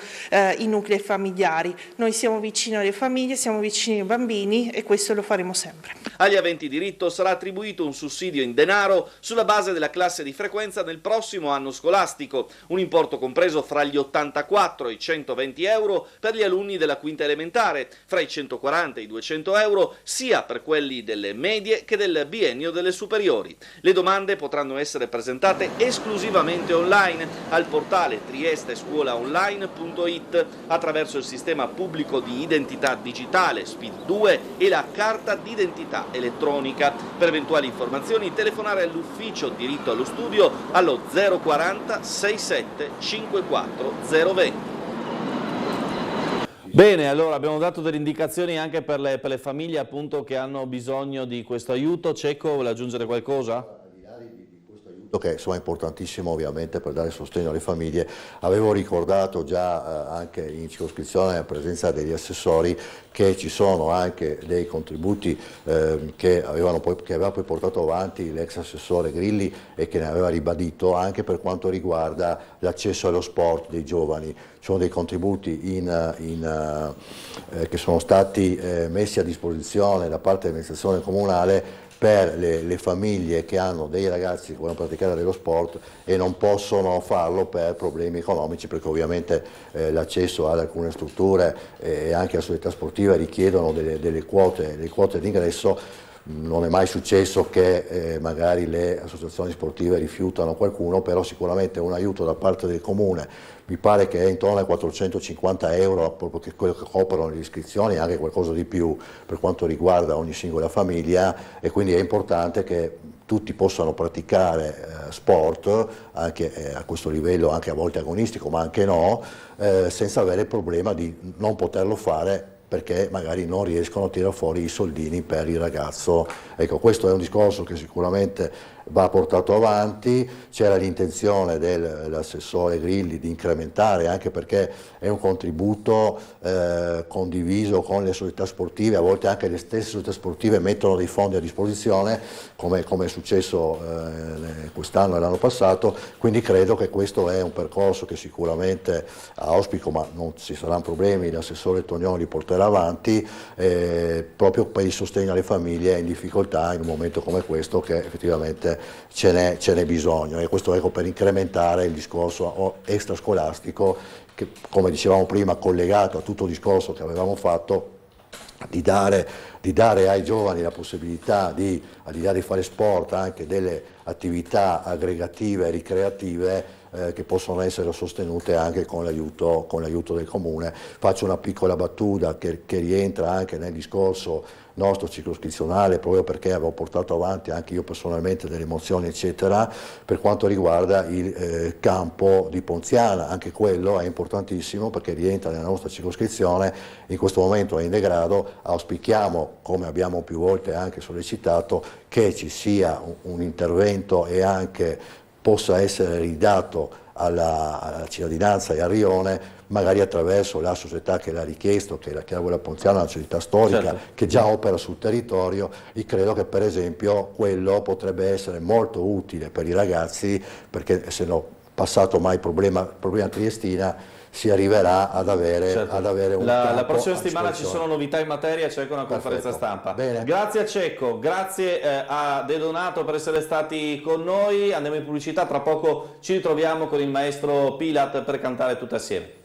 i nuclei familiari. Noi siamo vicini alle famiglie, siamo vicini ai bambini e questo lo faremo sempre.
Agli aventi diritto sarà attribuito un sussidio in denaro sulla base della classe di frequenza nel prossimo anno scolastico, un importo compreso fra gli 84 e i 120 euro per gli alunni della quinta elementare, fra i 140 e i 200 euro sia per quelli delle medie che del biennio delle superiori. Le domande potranno essere presentate esclusivamente online al portale triestescuolaonline.it attraverso il sistema pubblico di identità digitale SPID2 e la carta d'identità elettronica. Per eventuali informazioni telefonare all'ufficio diritto allo studio allo 040 67 54 020.
Bene, allora abbiamo dato delle indicazioni anche per le famiglie appunto che hanno bisogno di questo aiuto. Cecco, vuole aggiungere qualcosa?
Che insomma, è importantissimo ovviamente per dare sostegno alle famiglie. Avevo ricordato già anche in circoscrizione, in presenza degli assessori, che ci sono anche dei contributi che aveva poi portato avanti l'ex assessore Grilli e che ne aveva ribadito anche per quanto riguarda l'accesso allo sport dei giovani. Ci sono dei contributi che sono stati messi a disposizione da parte dell'amministrazione comunale per le famiglie che hanno dei ragazzi che vogliono praticare dello sport e non possono farlo per problemi economici, perché ovviamente l'accesso ad alcune strutture e anche alla società sportiva richiedono delle quote d'ingresso. Non è mai successo che magari le associazioni sportive rifiutano qualcuno, però sicuramente un aiuto da parte del comune, mi pare che è intorno ai 450 euro, proprio che quello che coprono le iscrizioni, anche qualcosa di più per quanto riguarda ogni singola famiglia, e quindi è importante che tutti possano praticare sport, anche a questo livello, anche a volte agonistico, ma anche no, senza avere il problema di non poterlo fare perché magari non riescono a tirare fuori i soldini per il ragazzo. Ecco, questo è un discorso che sicuramente va portato avanti. C'era l'intenzione dell'assessore Grilli di incrementare, anche perché è un contributo condiviso con le società sportive, a volte anche le stesse società sportive mettono dei fondi a disposizione, come è successo quest'anno e l'anno passato, quindi credo che questo è un percorso che sicuramente auspico, ma non ci saranno problemi, l'assessore Tognoli li porterà avanti, proprio per il sostegno alle famiglie in difficoltà in un momento come questo, che effettivamente ce n'è bisogno, e questo ecco per incrementare il discorso extrascolastico che, come dicevamo prima, collegato a tutto il discorso che avevamo fatto di dare ai giovani la possibilità di, al di là di fare sport, anche delle attività aggregative e ricreative che possono essere sostenute anche con l'aiuto del comune. Faccio una piccola battuta che rientra anche nel discorso nostro circoscrizionale, proprio perché avevo portato avanti anche io personalmente delle mozioni eccetera, per quanto riguarda il campo di Ponziana. Anche quello è importantissimo perché rientra nella nostra circoscrizione, in questo momento è in degrado. Auspichiamo, come abbiamo più volte anche sollecitato, che ci sia un intervento e anche possa essere ridato alla cittadinanza e al rione, magari attraverso la società che l'ha richiesto, che è la Chiabola Ponziana, una società storica, certo, che già opera sul territorio. E credo che per esempio quello potrebbe essere molto utile per i ragazzi, perché essendo passato mai problema a Triestina, si arriverà ad avere, certo, un
la prossima settimana ci sono novità in materia, c'è una conferenza stampa.
Bene.
Grazie a Cecco, grazie a De Donato per essere stati con noi. Andiamo in pubblicità, tra poco ci ritroviamo con il maestro Pilat per cantare tutti assieme.